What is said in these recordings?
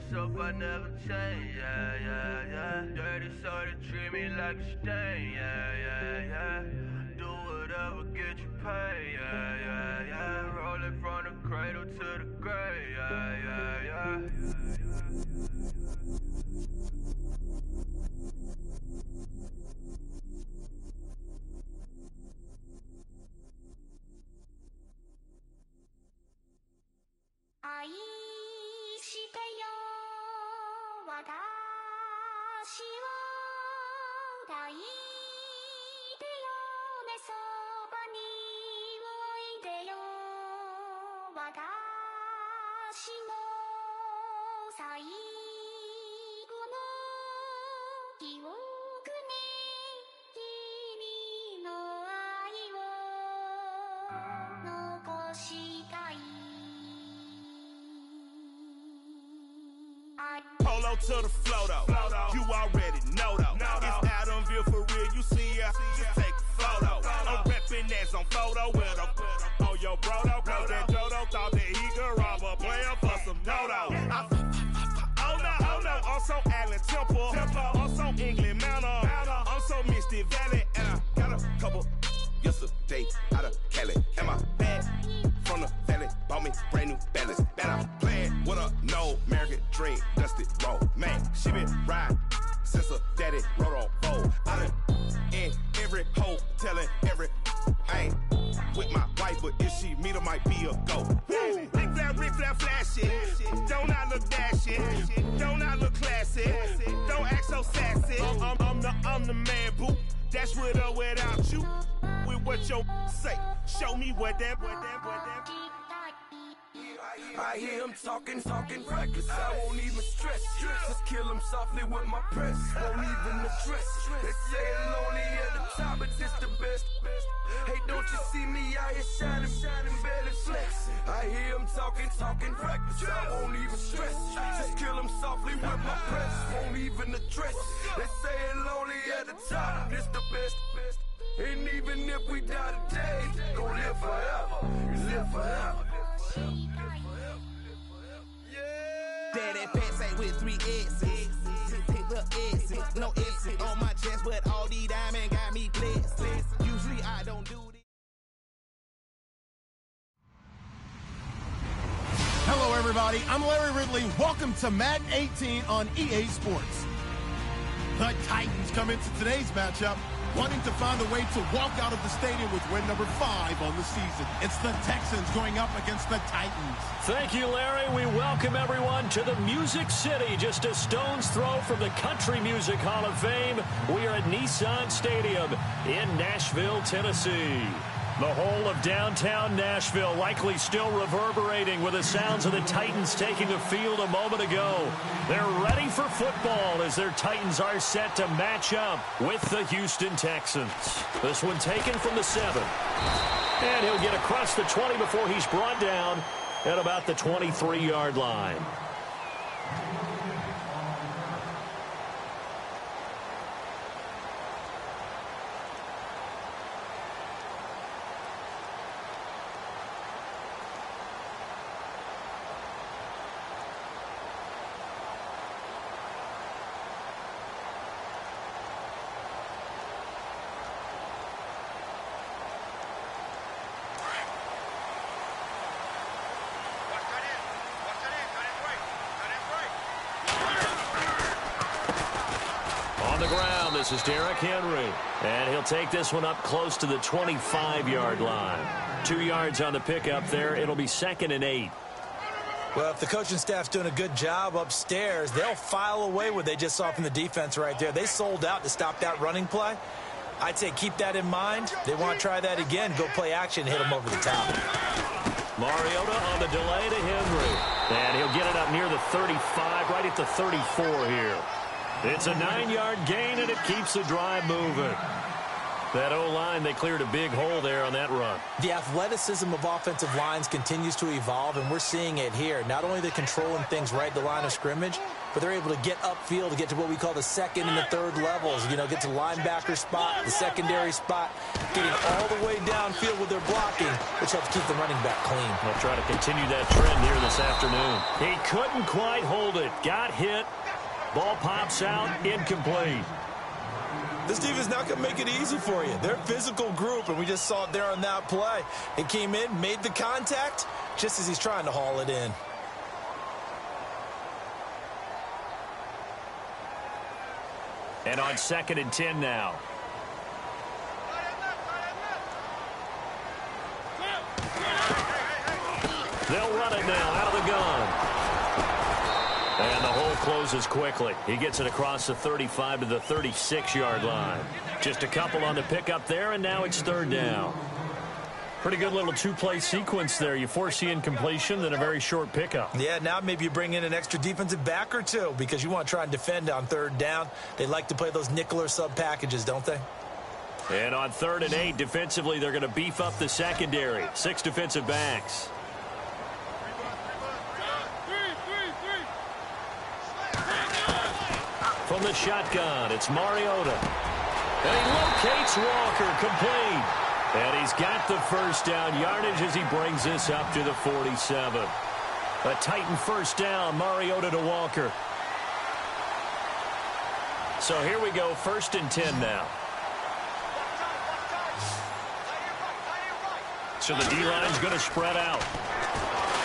myself, I never change, yeah, yeah, yeah. Dirty soul, they treat me like a stain, yeah, yeah, yeah. Do whatever, get you paid, yeah, yeah, yeah. Rolling from the cradle to the grave, yeah, yeah, yeah.愛してよ私を抱いてよねそばにおいでよ私の最後の記憶に君の愛を残したいPolo to the flow though. You already know though. It's Adamville for real. You see ya? Just take a photo. I'm reppin' as on photo with a on your bro though. Cause that Dodo thought that he could rob a player for some dodo. Oh no, I'm so Allen Temple. I'm so England Mountain. I'm so Misty Valley. And I got a couple yesterday out of Cali. And my bag from the valley bought me brand new balance. Bet I'm playing with a no American dream, dusty roll. Man, she been riding since her daddy rode on bold. I done in every hole, telling every I ain't with my wife, but if she meet her, might be a go. Rick flat, flashy. Don't I look dashy? Don't I look classy? Don't act so sassy. I'm the man, boo. That's with or without you. With what your say. Show me what that. I hear him talking reckless. I won't even stress. Just kill him softly with my press. Won't even address. They say it's lonely at the top, but it's the best. Hey, don't you see me out here shining, barely flex. I hear him talking reckless. I won't even stress. Just kill him softly with my press. Won't even address. They say it's lonely at the top, but it's the best. And even if we die today, gon' live forever. Live forever. Daddy pants ain't with 3 S's. The S's, no S's on my chest, but all these diamonds got me blessed. Usually I don't do this. Hello, everybody. I'm Larry Ridley. Welcome to Madden 18 on EA Sports. The Titans come into today's matchup wanting to find a way to walk out of the stadium with win number 5 on the season. It's the Texans going up against the Titans. Thank you, Larry. We welcome everyone to the Music City, just a stone's throw from the Country Music Hall of Fame. We are at Nissan Stadium in Nashville, Tennessee. The whole of downtown Nashville likely still reverberating with the sounds of the Titans taking the field a moment ago. They're ready for football as their Titans are set to match up with the Houston Texans. This one taken from the 7. And he'll get across the 20 before he's brought down at about the 23-yard line. This is Derrick Henry, and he'll take this one up close to the 25-yard line. 2 yards on the pickup there. It'll be 2nd and 8. Well, if the coaching staff's doing a good job upstairs, they'll file away what they just saw from the defense right there. They sold out to stop that running play. I'd say keep that in mind. They want to try that again, go play action, hit them over the top. Mariota on the delay to Henry, and he'll get it up near the 35, right at the 34 here. It's a 9-yard gain, and it keeps the drive moving. That O-line, they cleared a big hole there on that run. The athleticism of offensive lines continues to evolve, and we're seeing it here. Not only are they controlling things right at the line of scrimmage, but they're able to get upfield to get to what we call the second and the third levels. You know, get to the linebacker spot, the secondary spot, getting all the way downfield with their blocking, which helps keep the running back clean. They'll try to continue that trend here this afternoon. He couldn't quite hold it. Got hit. Ball pops out. Incomplete. This defense not going to make it easy for you. They're a physical group, and we just saw it there on that play. It came in, made the contact, just as he's trying to haul it in. And on 2nd and 10 now. They'll run it now out of the gun. And the hole closes quickly. He gets it across the 35 to the 36-yard line. Just a couple on the pickup there, and now it's 3rd down. Pretty good little two-play sequence there. You force the incompletion, then a very short pickup. Yeah, now maybe you bring in an extra defensive back or two because you want to try and defend on 3rd down. They like to play those nickel or sub packages, don't they? And on 3rd and 8, defensively, they're going to beef up the secondary. 6 defensive backs. From the shotgun, it's Mariota. And he locates Walker, complete. And he's got the first down yardage as he brings this up to the 47. A Titan first down, Mariota to Walker. So here we go, 1st and 10 now. So the D-line's going to spread out.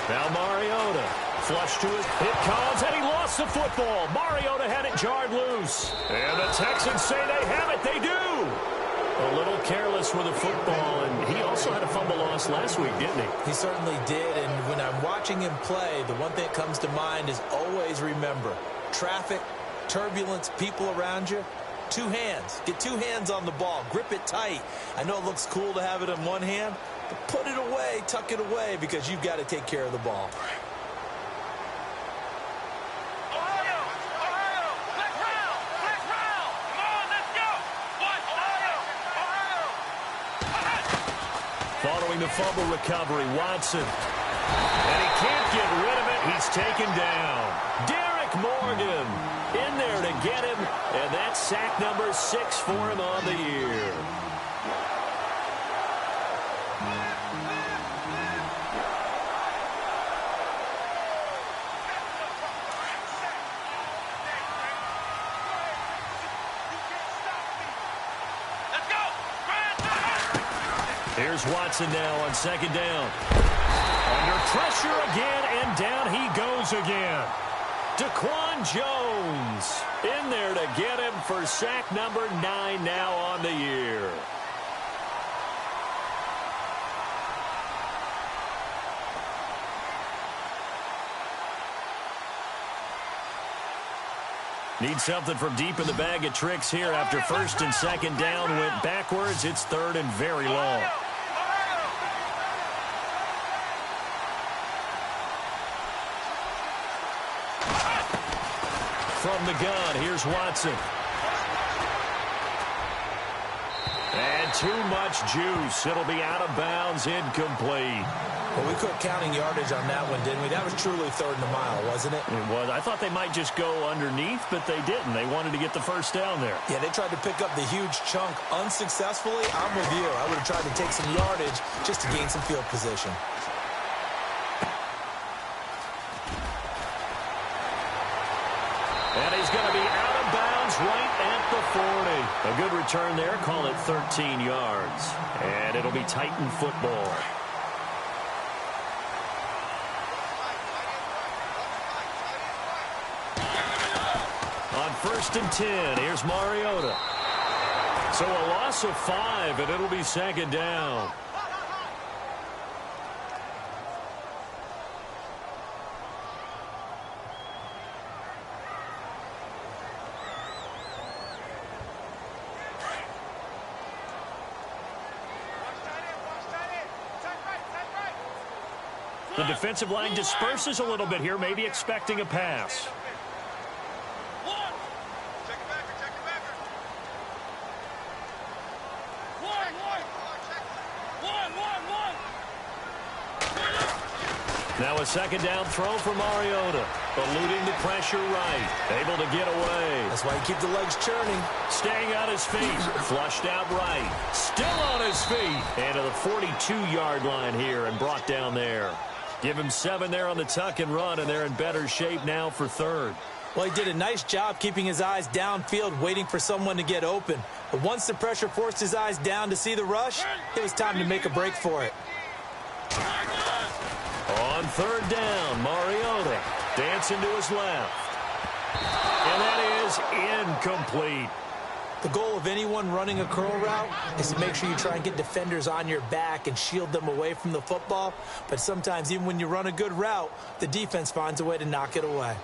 Now Mariota. Flush to it. It comes, and he lost the football. Mariota had it jarred loose. And the Texans say they have it. They do. A little careless with the football, and he also had a fumble loss last week, didn't he? He certainly did, and when I'm watching him play, the one thing that comes to mind is always remember, traffic, turbulence, people around you, 2 hands. Get 2 hands on the ball. Grip it tight. I know it looks cool to have it in one hand, but put it away, tuck it away, because you've got to take care of the ball. Following the fumble recovery, Watson. And he can't get rid of it. He's taken down. Derek Morgan in there to get him. And that's sack number 6 for him on the year. Here's Watson now on 2nd down. Under pressure again, and down he goes again. Daquan Jones in there to get him for sack number 9 now on the year. Need something from deep in the bag of tricks here after 1st and 2nd down. Went backwards. It's 3rd and very long. From the gun, here's Watson. And too much juice. It'll be out of bounds, incomplete. Well, we quit counting yardage on that one, didn't we? That was truly 3rd and a mile, wasn't it? It was. I thought they might just go underneath, but they didn't. They wanted to get the first down there. Yeah, they tried to pick up the huge chunk unsuccessfully. I'm with you. I would have tried to take some yardage just to gain some field position. And he's going to be out of bounds right at the 40. A good return there. Call it 13 yards. And it'll be Titan football. On 1st and 10, here's Mariota. So a loss of 5, and it'll be 2nd down. The defensive line disperses a little bit here, maybe expecting a pass. Now a second down throw for Mariota. Eluding the pressure right. Able to get away. That's why you keep the legs churning. Staying on his feet. Flushed out right. Still on his feet. And to the 42-yard line here and brought down there. Give him 7 there on the tuck and run, and they're in better shape now for third. Well, he did a nice job keeping his eyes downfield, waiting for someone to get open. But once the pressure forced his eyes down to see the rush, it was time to make a break for it. On third down, Mariota dancing to his left. And that is incomplete. The goal of anyone running a curl route is to make sure you try and get defenders on your back and shield them away from the football. But sometimes, even when you run a good route, the defense finds a way to knock it away.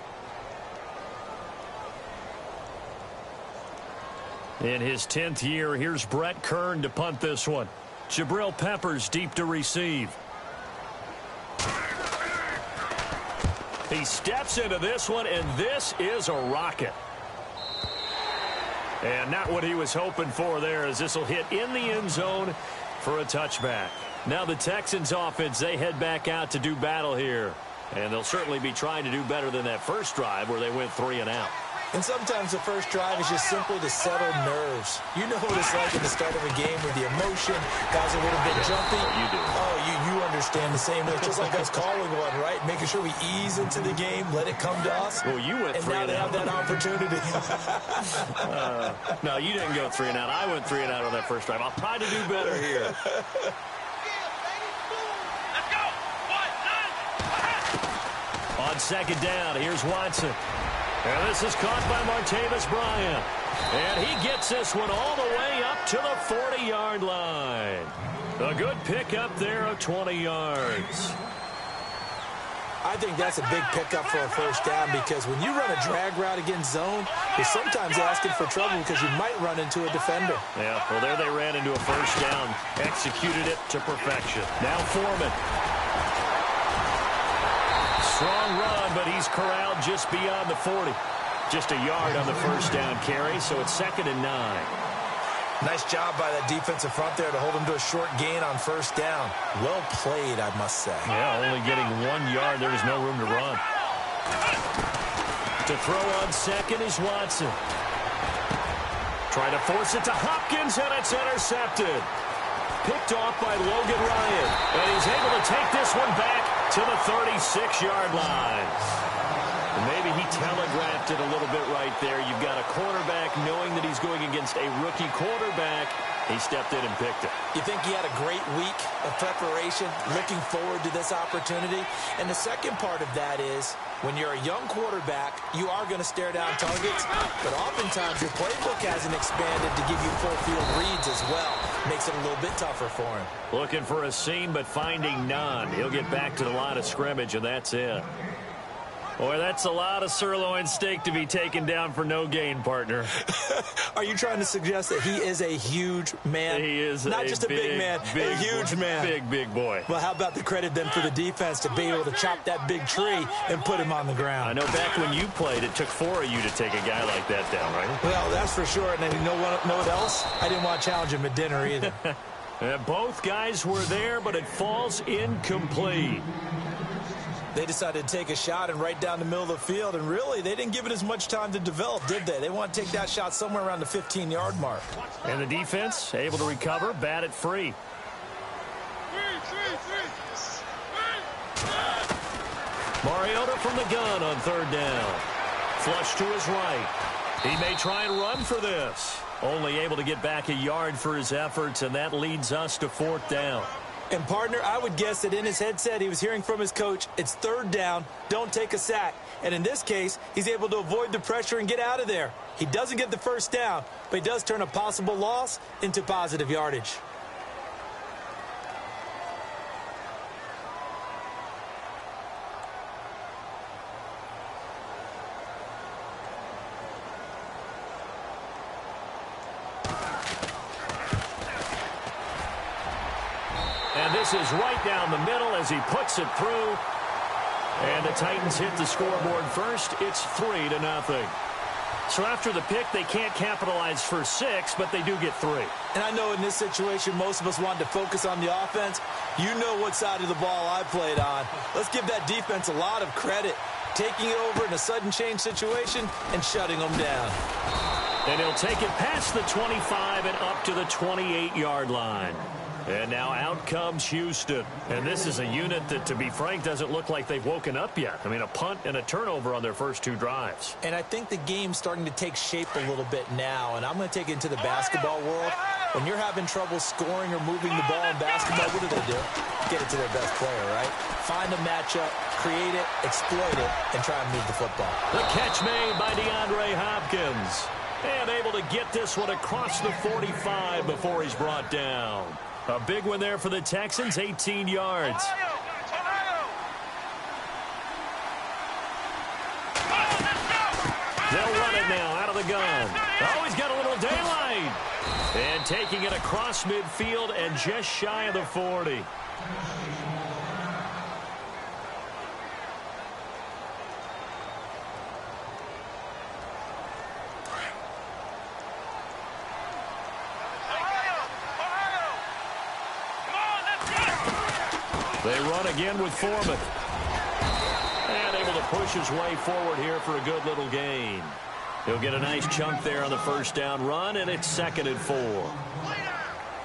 In his 10th year, here's Brett Kern to punt this one. Jabril Peppers deep to receive. He steps into this one, and this is a rocket. And not what he was hoping for there, as this will hit in the end zone for a touchback. Now the Texans offense, they head back out to do battle here. And they'll certainly be trying to do better than that first drive where they went 3 and out. And sometimes the first drive is just simply to settle nerves. You know what it's like at the start of a game with the emotion, guys are a little bit jumpy. You do. Oh, you understand the same way. Just like us calling one, right? Making sure we ease into the game, let it come to us. Well, you went 3 and out. And now they have that opportunity. No, you didn't go 3 and out. I went 3 and out on that first drive. I'll try to do better here. On second down, here's Watson. And this is caught by Martavis Bryant. And he gets this one all the way up to the 40-yard line. A good pickup there of 20 yards. I think that's a big pickup for a first down, because when you run a drag route against zone, you're sometimes asking for trouble because you might run into a defender. Yeah, well, there they ran into a first down. Executed it to perfection. Now Foreman. Strong run, but he's corralled just beyond the 40. Just a yard on the first down carry, so it's 2nd and 9. Nice job by that defensive front there to hold him to a short gain on first down. Well played, I must say. Yeah, only getting 1 yard. There was no room to run. To throw on second is Watson. Trying to force it to Hopkins, and it's intercepted. Picked off by Logan Ryan. And he's able to take this one back to the 36-yard line. And maybe he telegraphed it a little bit right there. You've got a quarterback knowing that he's going against a rookie quarterback. He stepped in and picked it. You think he had a great week of preparation, looking forward to this opportunity? And the second part of that is, when you're a young quarterback, you are going to stare down targets, but oftentimes your playbook hasn't expanded to give you full field reads as well. Makes it a little bit tougher for him. Looking for a seam, but finding none. He'll get back to the line of scrimmage, and that's it. Boy, that's a lot of sirloin steak to be taken down for no gain, partner. Are you trying to suggest that he is a huge man? He is not just a big man, a huge man. Big boy. Well, how about the credit then for the defense to be able to chop that big tree and put him on the ground? I know back when you played, it took 4 of you to take a guy like that down, right? Well, that's for sure. And you know what else? I didn't want to challenge him at dinner either. Both guys were there, but it falls incomplete. They decided to take a shot and right down the middle of the field, and really, they didn't give it as much time to develop, did they? They want to take that shot somewhere around the 15-yard mark. And the defense able to recover, bat it free. Mariota from the gun on third down. Flush to his right. He may try and run for this. Only able to get back a yard for his efforts, and that leads us to 4th down. And, partner, I would guess that in his headset he was hearing from his coach, it's 3rd down, don't take a sack. And in this case, he's able to avoid the pressure and get out of there. He doesn't get the first down, but he does turn a possible loss into positive yardage. And this is right down the middle as he puts it through. And the Titans hit the scoreboard first. It's 3-0. So after the pick, they can't capitalize for 6, but they do get 3. And I know in this situation, most of us wanted to focus on the offense. You know what side of the ball I played on. Let's give that defense a lot of credit, taking it over in a sudden change situation and shutting them down. And he'll take it past the 25 and up to the 28-yard line. And now out comes Houston. And this is a unit that, to be frank, doesn't look like they've woken up yet. I mean, a punt and a turnover on their first 2 drives. And I think the game's starting to take shape a little bit now. And I'm going to take it into the basketball world. When you're having trouble scoring or moving the ball in basketball, what do? Get it to their best player, right? Find a matchup, create it, exploit it, and try and move the football. The catch made by DeAndre Hopkins. And able to get this one across the 45 before he's brought down. A big one there for the Texans, 18 yards. They'll run it now out of the gun. Oh, he's got a little daylight. And taking it across midfield and just shy of the 40. They run again with Foreman. And able to push his way forward here for a good little gain. He'll get a nice chunk there on the first down run, and it's 2nd and 4.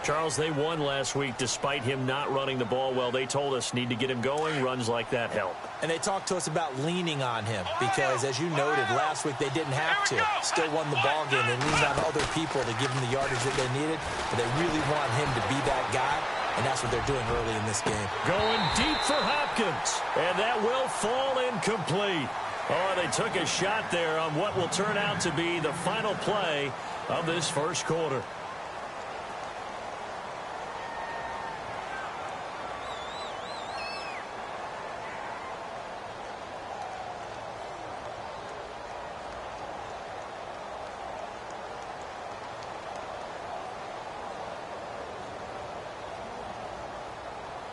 Charles, they won last week despite him not running the ball well. They told us need to get him going. Runs like that help. And they talked to us about leaning on him because, as you noted, last week they didn't have to. Still won the ball game. They leaned on other people to give them the yardage that they needed, but they really want him to be that guy. And that's what they're doing early in this game. Going deep for Hopkins. And that will fall incomplete. Oh, they took a shot there on what will turn out to be the final play of this first quarter.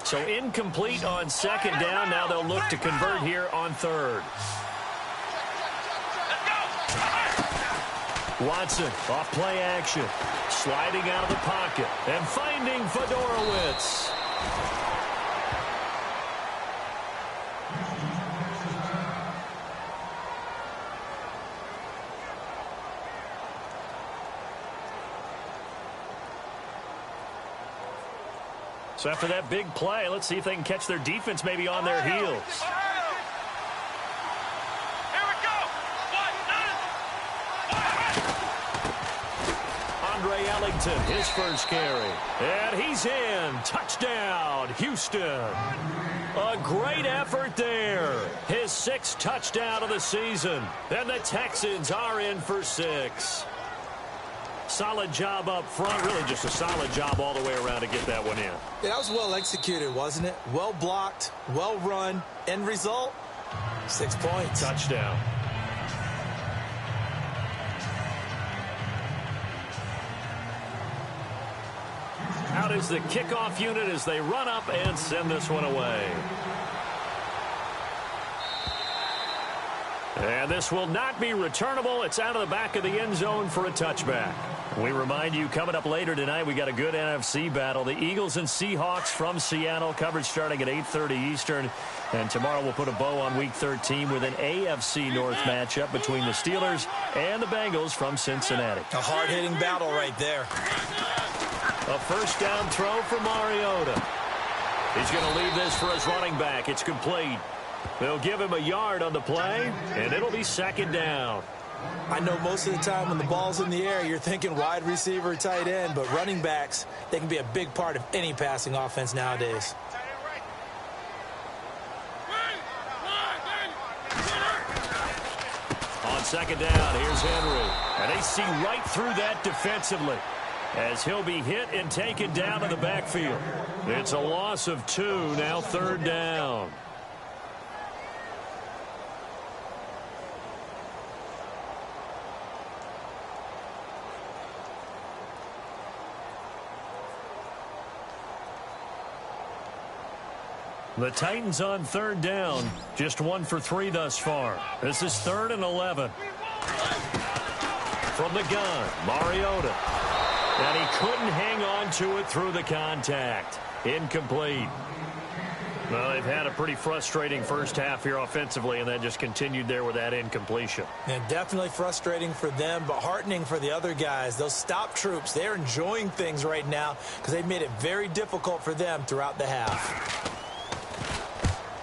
So incomplete on 2nd down. Now they'll look to convert here on 3rd. Watson off play action. Sliding out of the pocket and finding Fedorowicz. So after that big play, let's see if they can catch their defense maybe on their heels. Here we go. Andre Ellington, his first carry. And he's in. Touchdown, Houston. A great effort there. His 6th touchdown of the season. And the Texans are in for 6. Solid job up front. Really just a solid job all the way around to get that one in. Yeah, that was well executed, wasn't it? Well blocked, well run. End result, 6 points. Touchdown. Out is the kickoff unit as they run up and send this one away. And this will not be returnable. It's out of the back of the end zone for a touchback. We remind you, coming up later tonight, we got a good NFC battle. The Eagles and Seahawks from Seattle. Coverage starting at 8:30 Eastern. And tomorrow we'll put a bow on Week 13 with an AFC North matchup between the Steelers and the Bengals from Cincinnati. A hard-hitting battle right there. A first down throw for Mariota. He's going to leave this for his running back. It's complete. They'll give him a yard on the play, and it'll be 2nd down. I know most of the time when the ball's in the air, you're thinking wide receiver, tight end, but running backs, they can be a big part of any passing offense nowadays. On 2nd down, here's Henry. And they see right through that defensively as he'll be hit and taken down in the backfield. It's a loss of 2, now 3rd down. The Titans on 3rd down, just 1 for 3 thus far. This is 3rd and 11. from the gun, Mariota. And he couldn't hang on to it through the contact. Incomplete. Well, they've had a pretty frustrating first half here offensively, and that just continued there with that incompletion. And definitely frustrating for them, but heartening for the other guys. Those stop troops, they're enjoying things right now because they've made it very difficult for them throughout the half.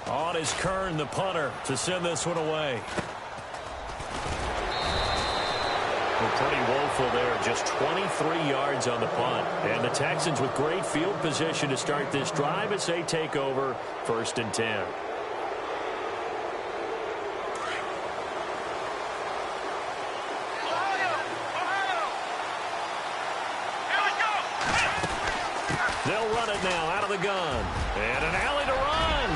On is Kern, the punter, to send this one away. Well, pretty woeful there. Just 23 yards on the punt. And the Texans with great field position to start this drive as they take over 1st and 10. They'll run it now out of the gun. And an alley to run.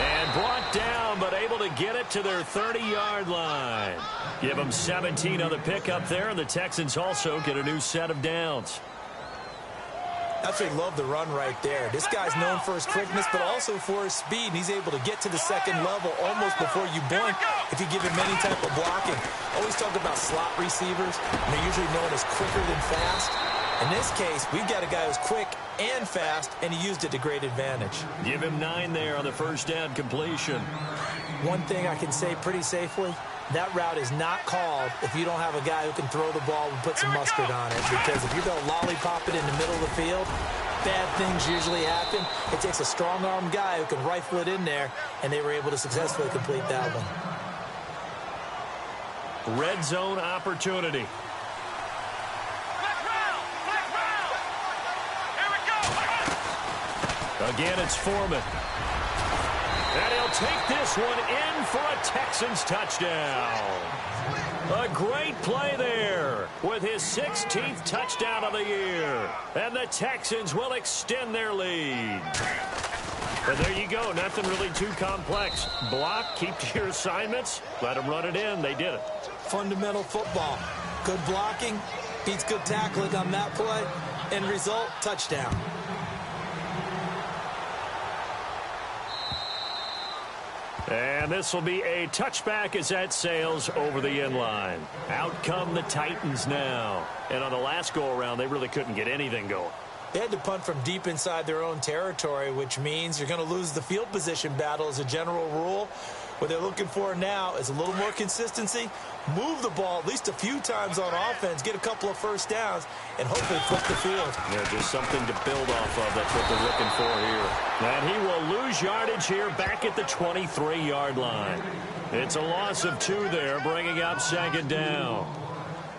And brought down, but able to get it to their 30-yard line. Give them 17 on the pickup there, and the Texans also get a new set of downs. Absolutely love the run right there. This guy's known for his quickness, but also for his speed. And he's able to get to the second level almost before you blink if you give him any type of blocking. Always talk about slot receivers, and they're usually known as quicker than fast. In this case, we've got a guy who's quick and fast, and he used it to great advantage. Give him 9 there on the first down completion. One thing I can say pretty safely, that route is not called if you don't have a guy who can throw the ball and put some mustard on it. Because if you're going to lollipop it in the middle of the field, bad things usually happen. It takes a strong-armed guy who can rifle it in there, and they were able to successfully complete that one. Red zone opportunity. Again, it's Foreman. And he'll take this one in for a Texans touchdown. A great play there with his 16th touchdown of the year. And the Texans will extend their lead. And there you go. Nothing really too complex. Block, keep to your assignments, let them run it in. They did it. Fundamental football. Good blocking beats good tackling on that play. End result, touchdown. And this will be a touchback as that sails over the end line. Out come the Titans now. And on the last go-around, they really couldn't get anything going. They had to punt from deep inside their own territory, which means you're going to lose the field position battle as a general rule. What they're looking for now is a little more consistency, move the ball at least a few times on offense, get a couple of first downs, and hopefully flip the field. Yeah, just something to build off of. That's what they're looking for here. And he will lose yardage here back at the 23-yard line. It's a loss of 2 there, bringing up 2nd down.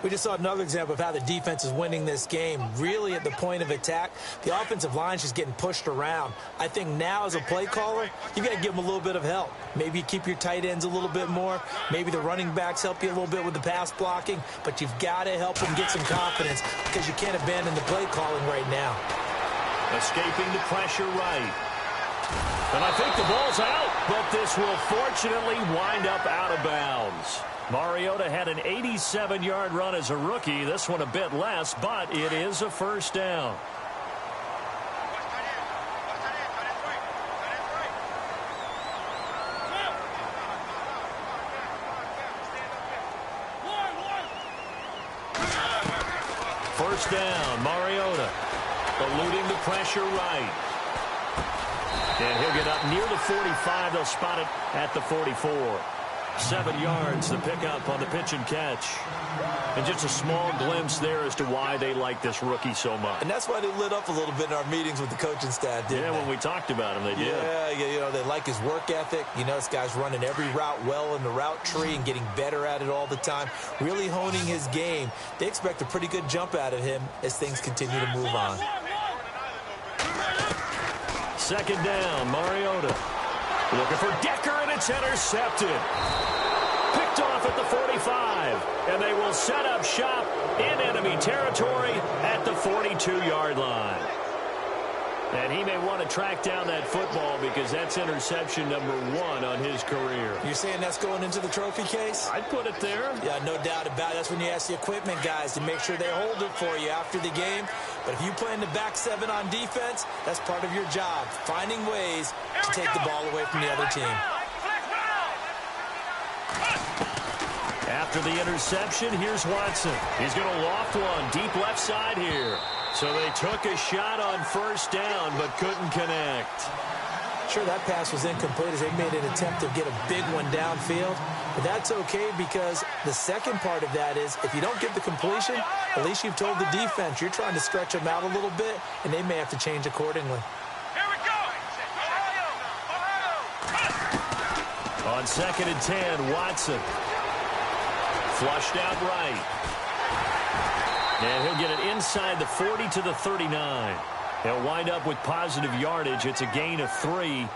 We just saw another example of how the defense is winning this game. Really at the point of attack, the offensive line's just getting pushed around. I think now as a play caller, you got to give them a little bit of help. Maybe you keep your tight ends a little bit more. Maybe the running backs help you a little bit with the pass blocking. But you've got to help them get some confidence because you can't abandon the play calling right now. Escaping the pressure right. And I think the ball's out, but this will fortunately wind up out of bounds. Mariota had an 87-yard run as a rookie. This one a bit less, but it is a first down. First down, Mariota. Eluding the pressure right. And he'll get up near the 45. They'll spot it at the 44. 7 yards, the pickup on the pitch and catch. And just a small glimpse there as to why they like this rookie so much. And that's why they lit up a little bit in our meetings with the coaching staff, didn't they? Yeah, when we talked about him, they did. Yeah, you know, they like his work ethic. You know, this guy's running every route well in the route tree and getting better at it all the time. Really honing his game. They expect a pretty good jump out of him as things continue to move on. 2nd down, Mariota. Looking for Decker, and it's intercepted. Picked off at the 45, and they will set up shop in enemy territory at the 42-yard line. And he may want to track down that football because that's interception number 1 on his career. You're saying that's going into the trophy case? I'd put it there. Yeah, no doubt about it. That's when you ask the equipment guys to make sure they hold it for you after the game. But if you play in the back 7 on defense, that's part of your job, finding ways to take the ball away from the other team. After the interception, here's Watson. He's going to loft one deep left side here. So they took a shot on first down, but couldn't connect. Sure, that pass was incomplete as they made an attempt to get a big one downfield. But that's okay because the second part of that is if you don't get the completion, at least you've told the defense you're trying to stretch them out a little bit, and they may have to change accordingly. Here we go! On 2nd and 10, Watson. Flushed out right. And he'll get it inside the 40 to the 39. He'll wind up with positive yardage. It's a gain of 3,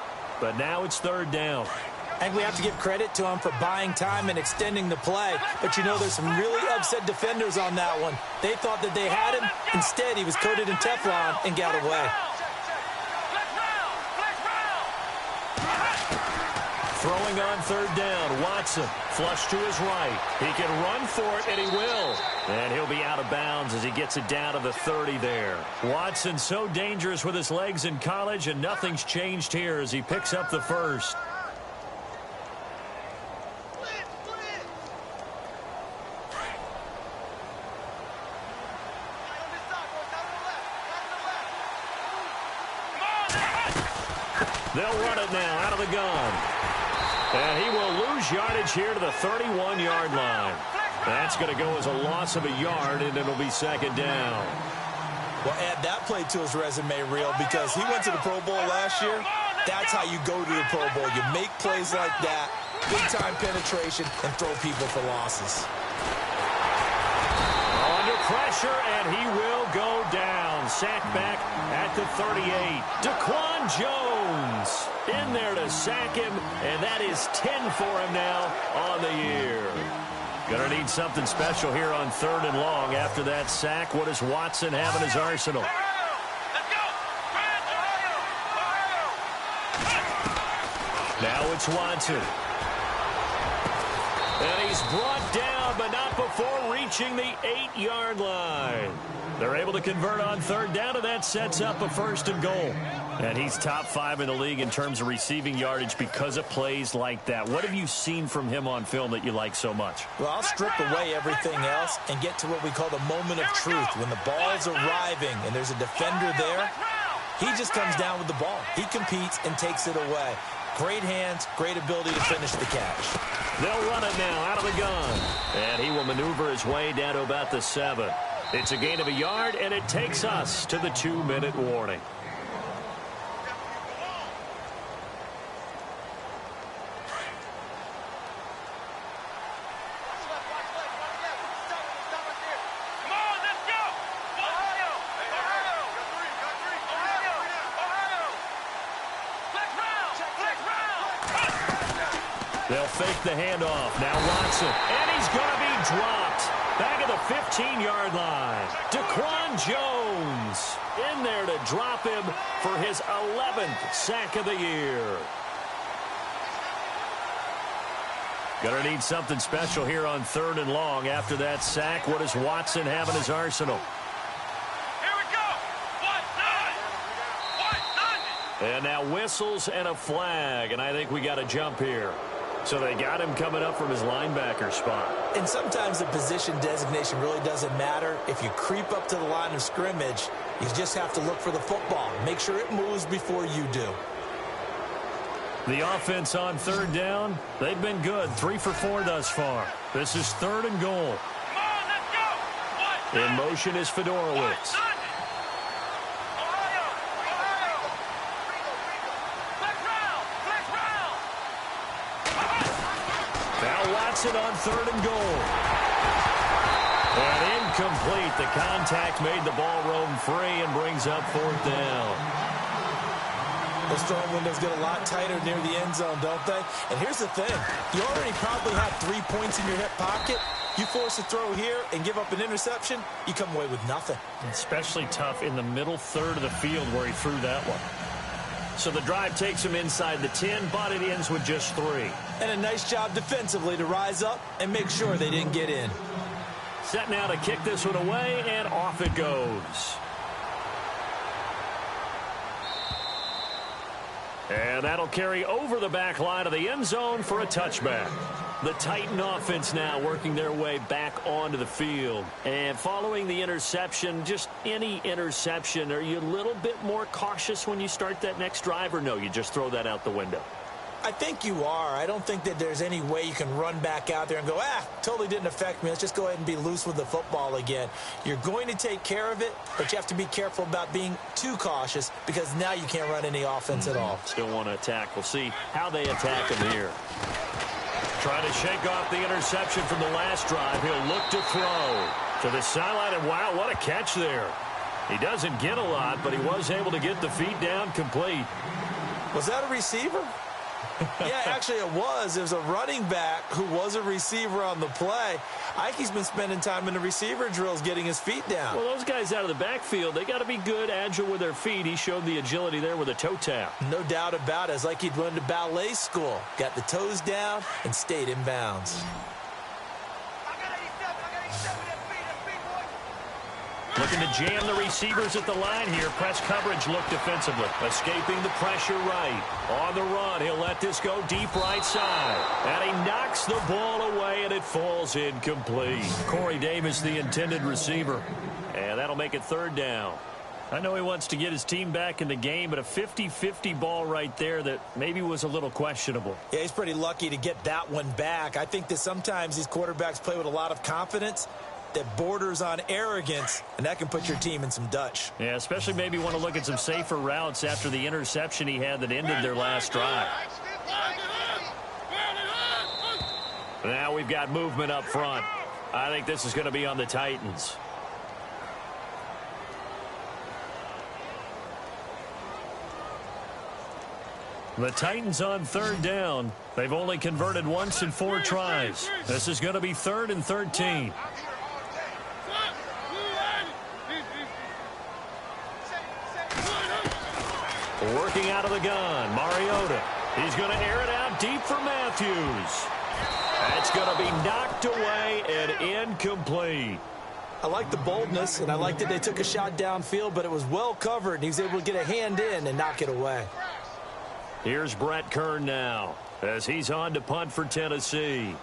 but now it's 3rd down. I think we have to give credit to him for buying time and extending the play. But you know there's some really upset defenders on that one. They thought that they had him. Instead, he was coated in Teflon and got away. Throwing on 3rd down, Watson. Flush to his right. He can run for it, and he will. And he'll be out of bounds as he gets it down to the 30 there. Watson so dangerous with his legs in college, and nothing's changed here as he picks up the first. They'll run it now out of the gun. And he will lose yardage here to the 31-yard line. That's going to go as a loss of a yard, and it'll be 2nd down. Well, add that play to his resume reel because he went to the Pro Bowl last year. That's how you go to the Pro Bowl. You make plays like that, big-time penetration, and throw people for losses. Under pressure, and he will go down. Sacked back at the 38. Daquan Jones in there to sack him, and that is 10 for him now on the year. Gonna need something special here on 3rd and long after that sack. What does Watson have in his arsenal? Now it's Watson. And he's brought down, but not before reaching the 8-yard line. They're able to convert on 3rd down, and that sets up a 1st and goal. And he's top 5 in the league in terms of receiving yardage because of plays like that. What have you seen from him on film that you like so much? Well, I'll strip away everything else and get to what we call the moment of truth. When the ball's arriving and there's a defender there, he just comes down with the ball. He competes and takes it away. Great hands, great ability to finish the catch. They'll run it now out of the gun. And he will maneuver his way down to about the 7. It's a gain of a yard, and it takes us to the 2-minute warning. They'll fake the handoff. Now Watson. And he's going to be dropped. Back at the 15-yard line. Daquan Jones in there to drop him for his 11th sack of the year. Going to need something special here on 3rd and long after that sack. What does Watson have in his arsenal? Here we go! Watson! And now whistles and a flag, and I think we got a jump here. So they got him coming up from his linebacker spot. And sometimes the position designation really doesn't matter. If you creep up to the line of scrimmage, you just have to look for the football. Make sure it moves before you do. The offense on 3rd down, they've been good. 3 for 4 thus far. This is 3rd and goal. Come on, let's go! In motion is Fedorowicz. Watson on 3rd and goal. And incomplete. The contact made the ball roam free and brings up 4th down. Those throwing windows get a lot tighter near the end zone, don't they? And here's the thing. You already probably have 3 points in your hip pocket. You force a throw here and give up an interception, you come away with nothing. Especially tough in the middle 3rd of the field where he threw that one. So the drive takes him inside the 10, but it ends with just 3. And a nice job defensively to rise up and make sure they didn't get in. Set now to kick this one away, and off it goes. And that'll carry over the back line of the end zone for a touchback. The Titan offense now working their way back onto the field. And following the interception, just any interception, are you a little bit more cautious when you start that next drive, or no, you just throw that out the window? I think you are. I don't think that there's any way you can run back out there and go, totally didn't affect me. Let's just go ahead and be loose with the football again. You're going to take care of it, but you have to be careful about being too cautious because now you can't run any offense at all. Still want to attack. We'll see how they attack him here. Trying to shake off the interception from the last drive. He'll look to throw to the sideline, and wow, what a catch there. He doesn't get a lot, but he was able to get the feet down complete. Was that a receiver? Yeah, actually it was. It was a running back who was a receiver on the play. Ike's been spending time in the receiver drills getting his feet down. Well, those guys out of the backfield, they got to be good, agile with their feet. He showed the agility there with a toe tap. No doubt about it. It's like he'd went to ballet school. Got the toes down and stayed in bounds. Looking to jam the receivers at the line here. Press coverage look defensively. Escaping the pressure right. On the run, he'll let this go deep right side. And he knocks the ball away, and it falls incomplete. Corey Davis, the intended receiver. And that'll make it third down. I know he wants to get his team back in the game, but a 50-50 ball right there that maybe was a little questionable. Yeah, he's pretty lucky to get that one back. I think that sometimes these quarterbacks play with a lot of confidence that borders on arrogance, and that can put your team in some Dutch. Yeah, especially maybe want to look at some safer routes after the interception he had that ended their last drive. Now we've got movement up front. I think this is going to be on the Titans. The Titans on third down. They've only converted once in 4 tries. This is going to be 3rd and 13. Working out of the gun, Mariota. He's going to air it out deep for Matthews. That's going to be knocked away and incomplete. I like the boldness, and I like that they took a shot downfield, but it was well covered, and he was able to get a hand in and knock it away. Here's Brett Kern now as he's on to punt for Tennessee.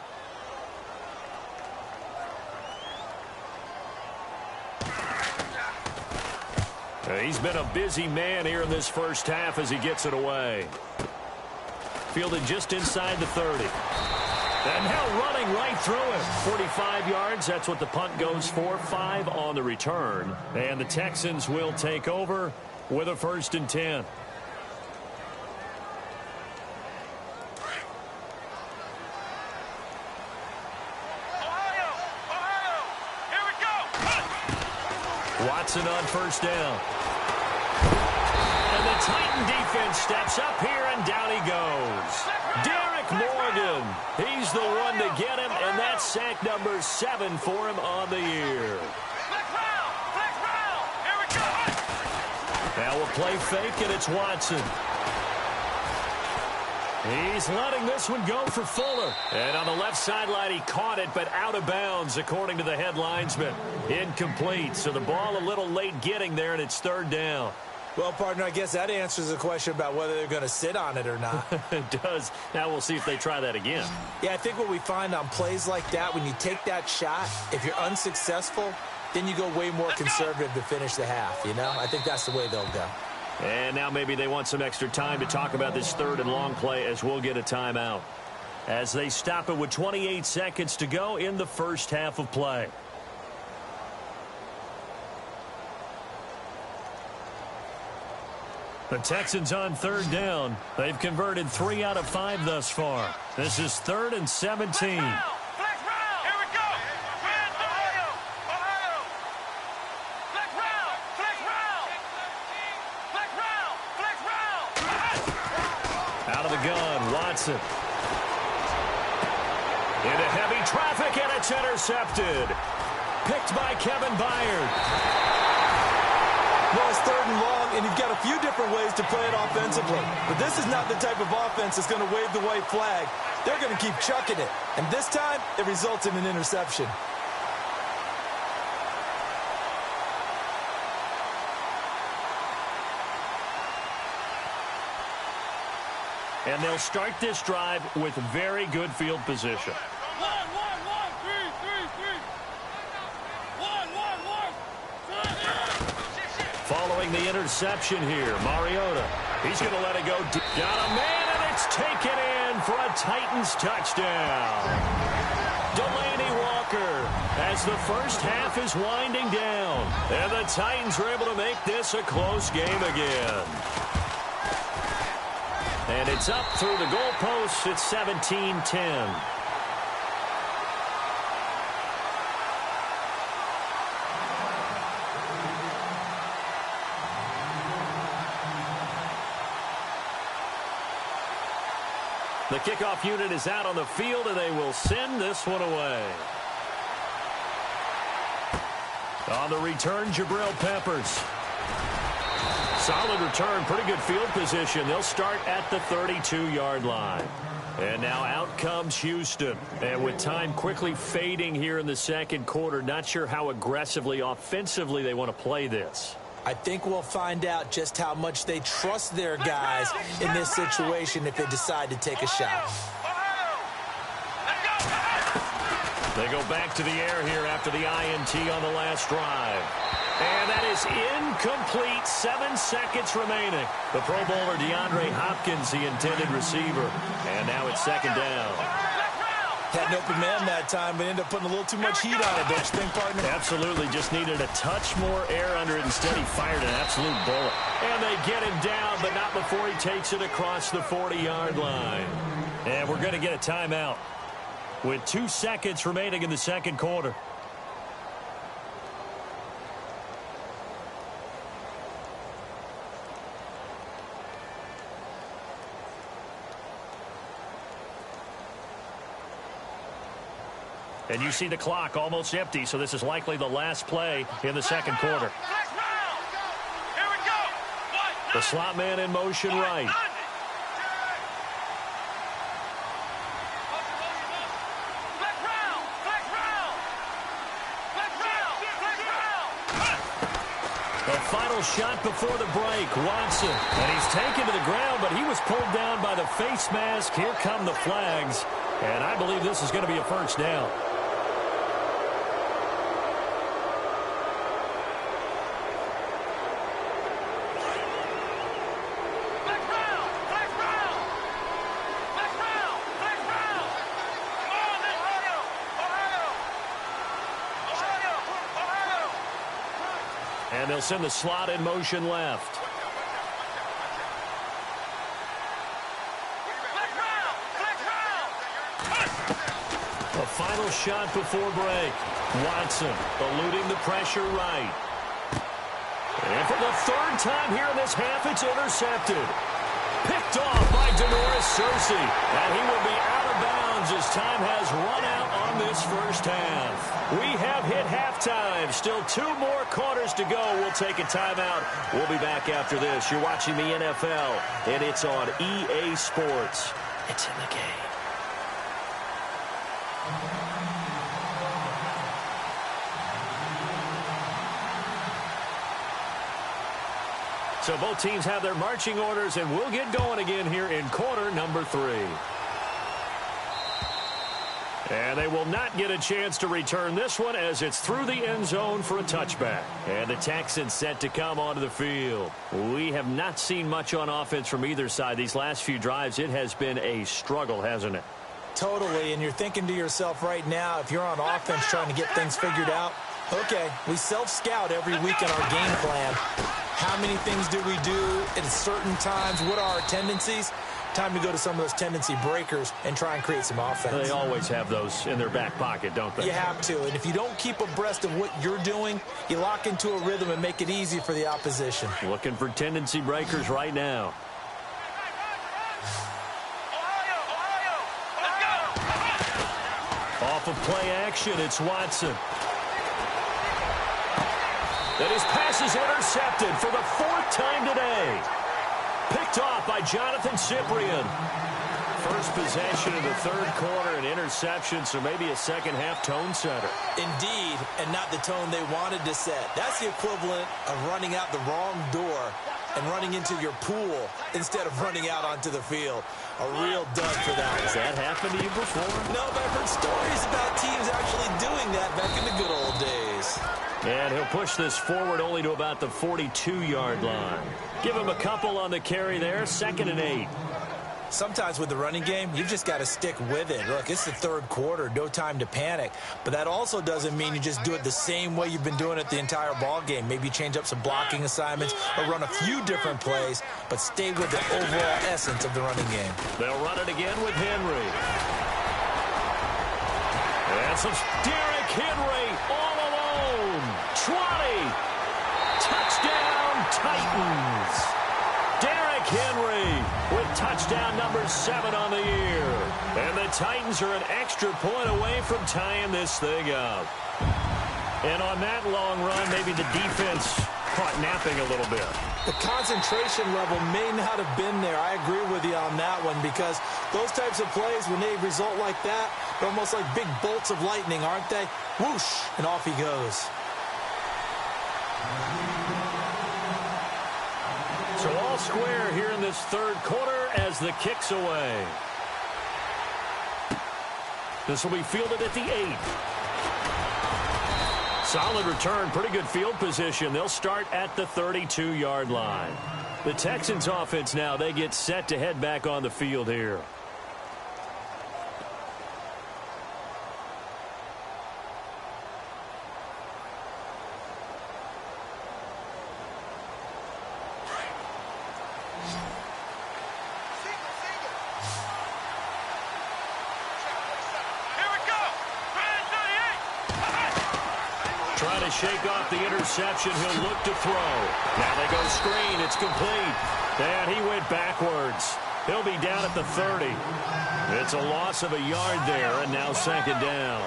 He's been a busy man here in this first half as he gets it away. Fielded just inside the 30. And now running right through it. 45 yards, that's what the punt goes for. 5 on the return. And the Texans will take over with a 1st and 10. Watson on 1st down. And the Titan defense steps up here, and down he goes. Derek Morgan, he's the one to get him, and that's sack number 7 for him on the year. Now a play fake, and it's Watson. He's letting this one go for Fuller. And on the left sideline, he caught it, but out of bounds, according to the head linesman. Incomplete. So the ball a little late getting there, and it's 3rd down. Well, partner, I guess that answers the question about whether they're going to sit on it or not. It does. Now we'll see if they try that again. Yeah, I think what we find on plays like that, when you take that shot, if you're unsuccessful, then you go way more conservative to finish the half, you know? I think that's the way they'll go. And now maybe they want some extra time to talk about this 3rd and long play as we'll get a timeout. As they stop it with 28 seconds to go in the first half of play. The Texans on 3rd down. They've converted 3 out of 5 thus far. This is 3rd and 17. Watson. Into heavy traffic, and it's intercepted. Picked by Kevin Byard. Well, it's 3rd and long, and you've got a few different ways to play it offensively. But this is not the type of offense that's going to wave the white flag. They're going to keep chucking it. And this time, it results in an interception. And they'll start this drive with very good field position. Following the interception here, Mariota. He's going to let it go. Got a man, and it's taken in for a Titans touchdown. Delaney Walker as the first half is winding down. And the Titans are able to make this a close game again. And it's up through the goalposts. It's 17-10. The kickoff unit is out on the field, and they will send this one away. On the return, Jabril Peppers. Solid return, pretty good field position. They'll start at the 32-yard line. And now out comes Houston. And with time quickly fading here in the second quarter, not sure how aggressively, offensively they want to play this. I think we'll find out just how much they trust their guys in this situation if they decide to take a shot. They go back to the air here after the INT on the last drive. And that is incomplete. 7 seconds remaining. The Pro Bowler DeAndre Hopkins, the intended receiver. And now it's second down. Had an open man that time, but ended up putting a little too much heat on it, don't you think, partner? Absolutely. Just needed a touch more air under it. Instead, he fired an absolute bullet. And they get him down, but not before he takes it across the 40-yard line. And we're going to get a timeout with 2 seconds remaining in the second quarter. And you see the clock almost empty, so this is likely the last play in the second quarter. The slot man in motion right. The final shot before the break, Watson. And he's taken to the ground, but he was pulled down by the face mask. Here come the flags. And I believe this is going to be a first down. And they'll send the slot in motion left. A final shot before break. Watson eluding the pressure right. And for the third time here in this half, it's intercepted. Picked off by Denoris Cersei. And he will be out of bounds as time has run out on this first half. We have hit halftime. Still 2 more quarters to go. We'll take a timeout. We'll be back after this. You're watching the NFL, and it's on EA Sports. It's in the game. So both teams have their marching orders, and we'll get going again here in quarter number 3. And they will not get a chance to return this one as it's through the end zone for a touchback. And the Texans set to come onto the field. We have not seen much on offense from either side. These last few drives, it has been a struggle, hasn't it? Totally, and you're thinking to yourself right now, if you're on offense trying to get things figured out, okay, we self-scout every week in our game plan. How many things do we do at certain times? What are our tendencies? Time to go to some of those tendency breakers and try and create some offense. They always have those in their back pocket, don't they? You have to, and if you don't keep abreast of what you're doing, you lock into a rhythm and make it easy for the opposition. Looking for tendency breakers right now. Off of play action, it's Watson. And his pass is intercepted for the 4th time today. Picked off by Jonathan Cyprien. first possession of the third quarter, an interception, so maybe a second-half tone setter. Indeed, and not the tone they wanted to set. That's the equivalent of running out the wrong door and running into your pool instead of running out onto the field. A real dud for that. Has that happened to you before? No, but I've heard stories about teams actually doing that back in the good old days. And he'll push this forward only to about the 42-yard line. Give him a couple on the carry there, 2nd and 8. Sometimes with the running game, you've just got to stick with it. Look, it's the third quarter, no time to panic. But that also doesn't mean you just do it the same way you've been doing it the entire ball game. Maybe change up some blocking assignments or run a few different plays, but stay with the overall essence of the running game. They'll run it again with Henry. And some Derrick Henry all alone. 20. Touchdown, Titans. Derrick Henry with touchdown number 7 on the year. And the Titans are an extra point away from tying this thing up. And on that long run, maybe the defense caught napping a little bit. The concentration level may not have been there. I agree with you on that one, because those types of plays, when they result like that, they're almost like big bolts of lightning, aren't they? Whoosh, and off he goes. So all square here in this third quarter as the kick's away. This will be fielded at the 8. Solid return, pretty good field position. They'll start at the 32-yard line. The Texans offense now, they get set to head back on the field here. Trying to shake off the interception. He'll look to throw. Now they go screen. It's complete. And he went backwards. He'll be down at the 30. It's a loss of a yard there, and now 2nd down.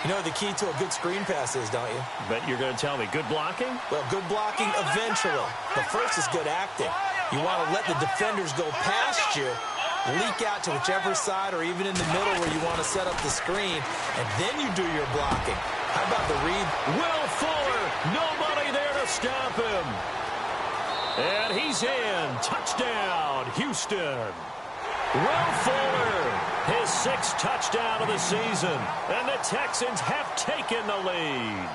You know the key to a good screen pass is, don't you? Bet you're going to tell me. Good blocking? Well, good blocking eventually. But first is good acting. You want to let the defenders go past you, leak out to whichever side or even in the middle where you want to set up the screen, and then you do your blocking. How about the read? Will Fuller, nobody there to stop him. And he's in. Touchdown, Houston. Will Fuller, his 6th touchdown of the season. And the Texans have taken the lead.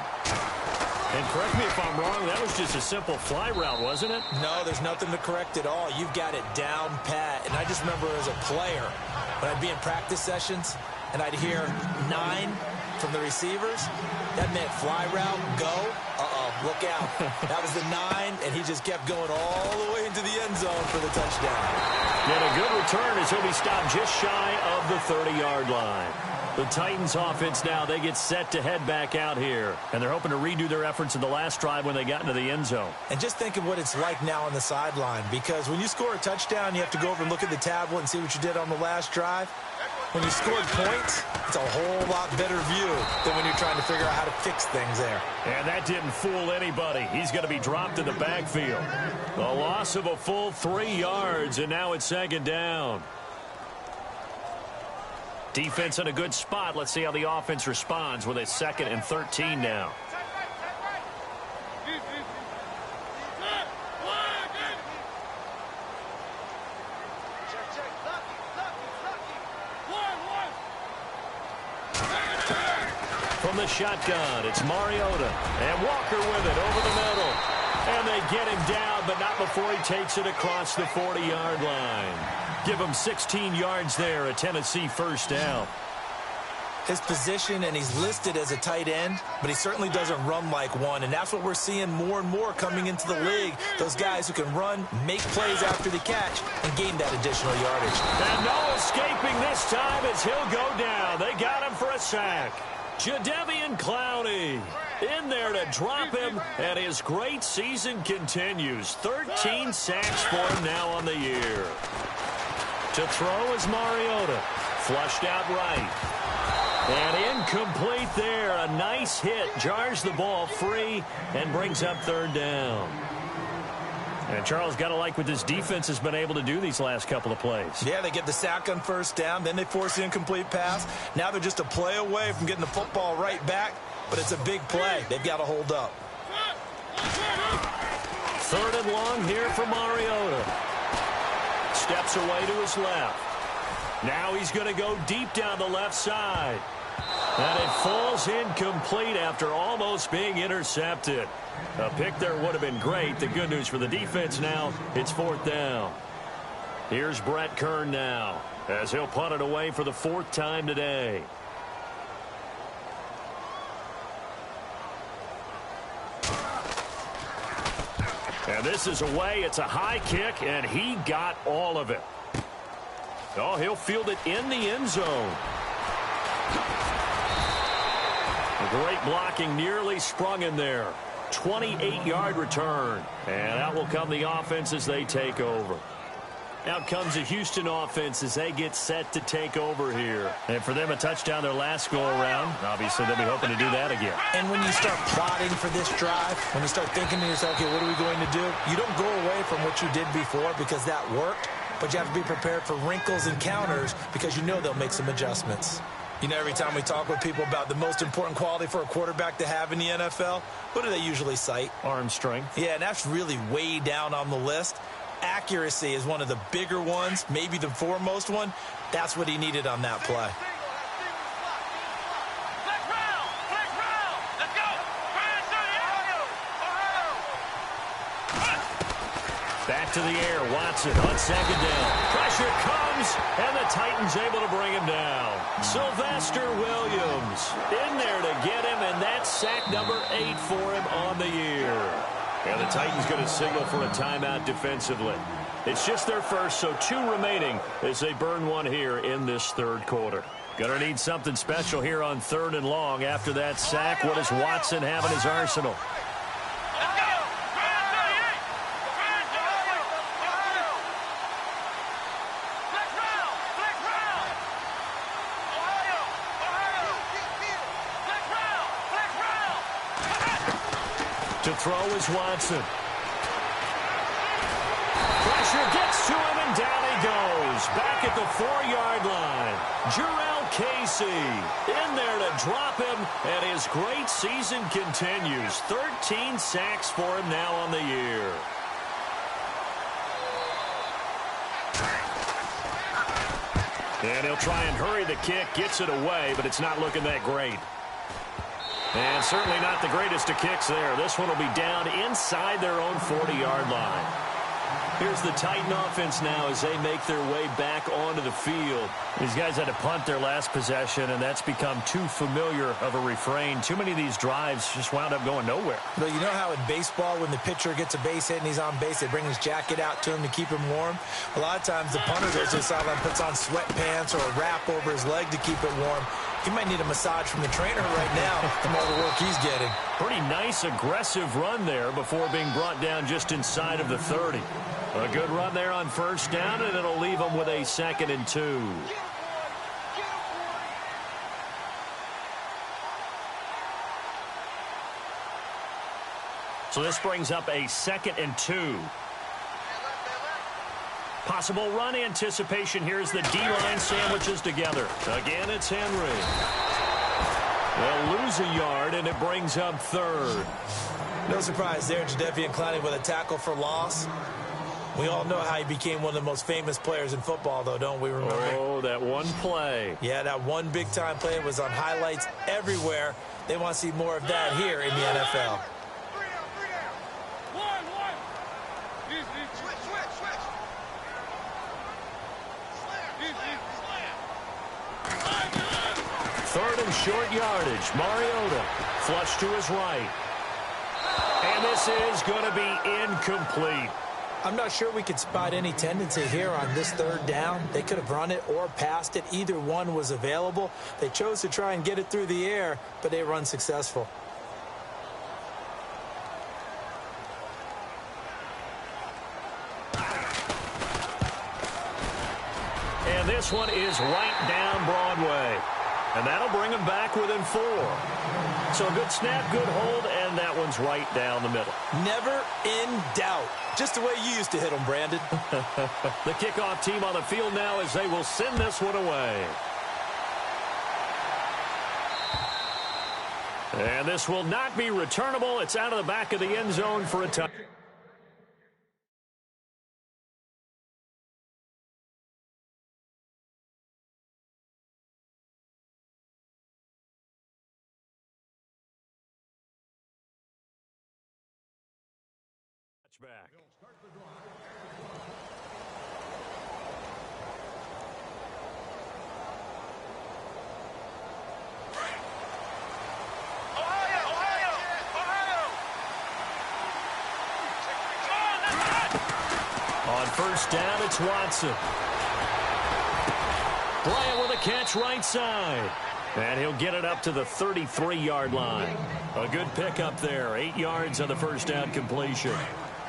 And correct me if I'm wrong, that was just a simple fly route, wasn't it? No, there's nothing to correct at all. You've got it down pat. And I just remember as a player, when I'd be in practice sessions and I'd hear 9 from the receivers, that meant fly route, go, look out. That was the 9, and he just kept going all the way into the end zone for the touchdown. And a good return as he'll be stopped just shy of the 30-yard line. The Titans offense now, they get set to head back out here. And they're hoping to redo their efforts in the last drive when they got into the end zone. And just think of what it's like now on the sideline, because when you score a touchdown, you have to go over and look at the tablet and see what you did on the last drive. When you scored points, it's a whole lot better view than when you're trying to figure out how to fix things there. And that didn't fool anybody. He's going to be dropped in the backfield. A loss of a full 3 yards, and now it's 2nd down. Defense in a good spot. Let's see how the offense responds with a 2nd and 13 now. From the shotgun, it's Mariota. And Walker with it over the middle. And they get him down, but not before he takes it across the 40-yard line. Give him 16 yards there, a Tennessee 1st down. His position, and he's listed as a tight end, but he certainly doesn't run like one, and that's what we're seeing more and more coming into the league. Those guys who can run, make plays after the catch, and gain that additional yardage. And no escaping this time as he'll go down. They got him for a sack. Jadeveon Clowney in there to drop him, and his great season continues. 13 sacks for him now on the year. To throw is Mariota. Flushed out right. And incomplete there. A nice hit. Jars the ball free and brings up 3rd down. And Charles, got to like what this defense has been able to do these last couple of plays. Yeah, they get the sack on first down, then they force the incomplete pass. Now they're just a play away from getting the football right back, but it's a big play. They've got to hold up. 3rd and long here for Mariota. Steps away to his left. Now he's going to go deep down the left side. And it falls incomplete after almost being intercepted. A pick there would have been great. The good news for the defense now, it's 4th down. Here's Brett Kern now, as he'll punt it away for the 4th time today. And this is away. It's a high kick, and he got all of it. Oh, he'll field it in the end zone. Great blocking, nearly sprung in there. 28-yard return. And out will come the offense as they take over. Out comes the Houston offense as they get set to take over here. And for them, a touchdown their last go-around. Obviously, they'll be hoping to do that again. And when you start plotting for this drive, when you start thinking to yourself, okay, what are we going to do? You don't go away from what you did before because that worked, but you have to be prepared for wrinkles and counters because you know they'll make some adjustments. You know, every time we talk with people about the most important quality for a quarterback to have in the NFL, what do they usually cite? Arm strength. Yeah, and that's really way down on the list. Accuracy is one of the bigger ones, maybe the foremost one. That's what he needed on that play. Back to the air, Watson on 2nd down. Pressure comes, and the Titans able to bring him down. Sylvester Williams in there to get him, and that's sack number 8 for him on the year. And the Titans going to signal for a timeout defensively. It's just their first, so 2 remaining as they burn one here in this 3rd quarter. Going to need something special here on 3rd and long. After that sack, what does Watson have in his arsenal? To throw is Watson. Pressure gets to him, and down he goes. Back at the 4-yard line. Jurrell Casey in there to drop him, and his great season continues. 13 sacks for him now on the year. And he'll try and hurry the kick, gets it away, but it's not looking that great. And certainly not the greatest of kicks there. This one will be down inside their own 40-yard line. Here's the Titan offense now as they make their way back onto the field. These guys had to punt their last possession, and that's become too familiar of a refrain. Too many of these drives just wound up going nowhere. But you know how in baseball, when the pitcher gets a base hit and he's on base, they bring his jacket out to him to keep him warm? A lot of times the punter goes to the sideline, puts on sweatpants or a wrap over his leg to keep it warm. He might need a massage from the trainer right now from all the work he's getting. Pretty nice, aggressive run there before being brought down just inside of the 30. A good run there on 1st down, and it'll leave them with a 2nd and 2. So this brings up a 2nd and 2. Possible run anticipation. Here's the D-line sandwiches together. Again, it's Henry. They'll lose a yard, and it brings up 3rd. No surprise there, Jadeveon Clowney with a tackle for loss. We all know how he became one of the most famous players in football, though, don't we remember? Oh, that one play. Yeah, that one big-time play was on highlights everywhere. They want to see more of that here in the NFL. Third and short yardage. Mariota flush to his right. And this is going to be incomplete. I'm not sure we could spot any tendency here on this 3rd down. They could have run it or passed it. Either one was available. They chose to try and get it through the air, but they were unsuccessful. And this one is right down Broadway. And that'll bring them back within 4. So a good snap, good hold, and and that one's right down the middle. Never in doubt. Just the way you used to hit them, Brandon. The kickoff team on the field now as they will send this one away. And this will not be returnable. It's out of the back of the end zone for a touchdown. Back. On first down, it's Watson. Bryant with a catch right side. And he'll get it up to the 33-yard line. A good pickup there. 8 yards on the first down completion.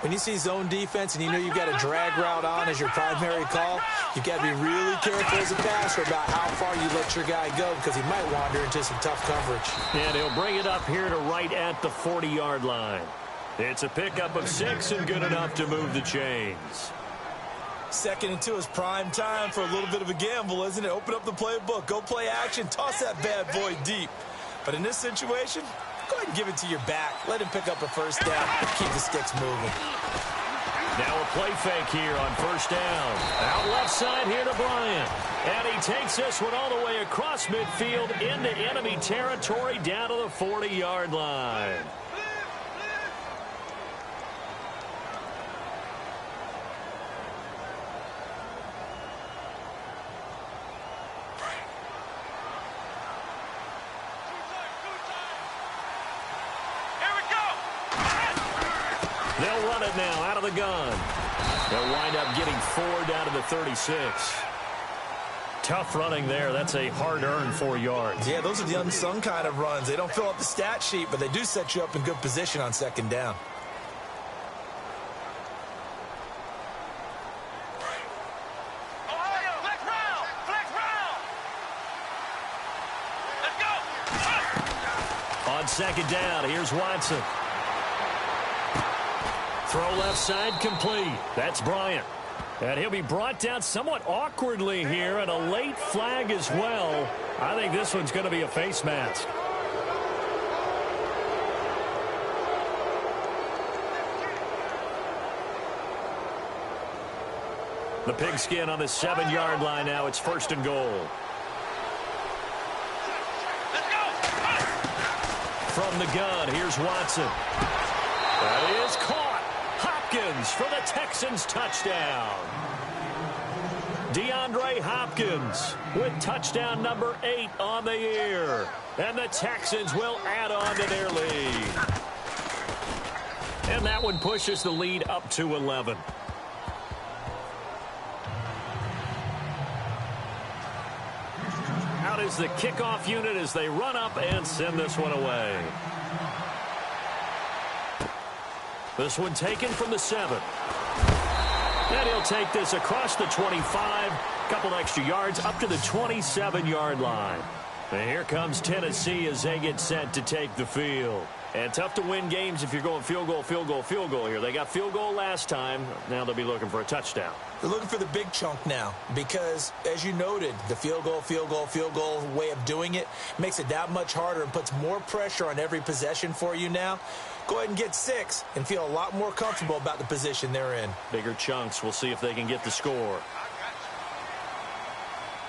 When you see zone defense and you know you've got a drag route on as your primary call, you've got to be really careful as a passer about how far you let your guy go because he might wander into some tough coverage. And he'll bring it up here to right at the 40-yard line. It's a pickup of 6 and good enough to move the chains. 2nd and 2 is prime time for a little bit of a gamble, isn't it? Open up the playbook, go play action, toss that bad boy deep. But in this situation, go ahead and give it to your back. Let him pick up a first down. Keep the sticks moving. Now a play fake here on first down. Out left side here to Bryant. And he takes this one all the way across midfield into enemy territory down to the 40-yard line. They'll run it now out of the gun. They'll wind up getting 4 down to the 36. Tough running there. That's a hard-earned 4 yards. Yeah, those are the unsung kind of runs. They don't fill up the stat sheet, but they do set you up in good position on 2nd down. On 2nd down, here's Watson. Throw left side complete. That's Bryant. And he'll be brought down somewhat awkwardly here, and a late flag as well. I think this one's going to be a face mask. The pigskin on the 7-yard line now. It's 1st and goal. From the gun, here's Watson. That is caught. Hopkins for the Texans touchdown. DeAndre Hopkins with touchdown number 8 on the year. And the Texans will add on to their lead. And that one pushes the lead up to 11. Out is the kickoff unit as they run up and send this one away. This one taken from the 7. And he'll take this across the 25. Couple extra yards up to the 27-yard line. And here comes Tennessee as they get set to take the field. And tough to win games if you're going field goal, field goal, field goal here. They got field goal last time. Now they'll be looking for a touchdown. They're looking for the big chunk now because, as you noted, the field goal way of doing it makes it that much harder and puts more pressure on every possession for you now. Go ahead and get 6 and feel a lot more comfortable about the position they're in. Bigger chunks. We'll see if they can get the score.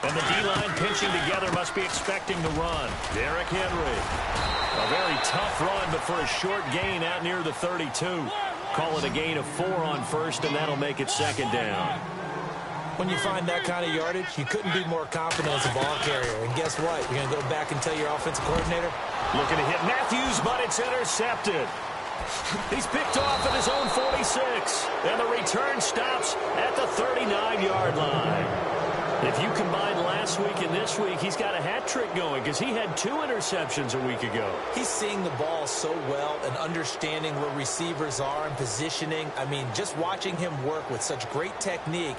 And the D-line pinching together must be expecting the run. Derrick Henry. A very tough run, but for a short gain out near the 32. Call it a gain of 4 on first, and that'll make it 2nd down. When you find that kind of yardage, you couldn't be more confident as a ball carrier. And guess what? You're going to go back and tell your offensive coordinator. Looking to hit Matthews, but it's intercepted. He's picked off at his own 46. And the return stops at the 39-yard line. If you combine last week and this week, he's got a hat trick going because he had 2 interceptions a week ago. He's seeing the ball so well and understanding where receivers are and positioning. I mean, just watching him work with such great technique,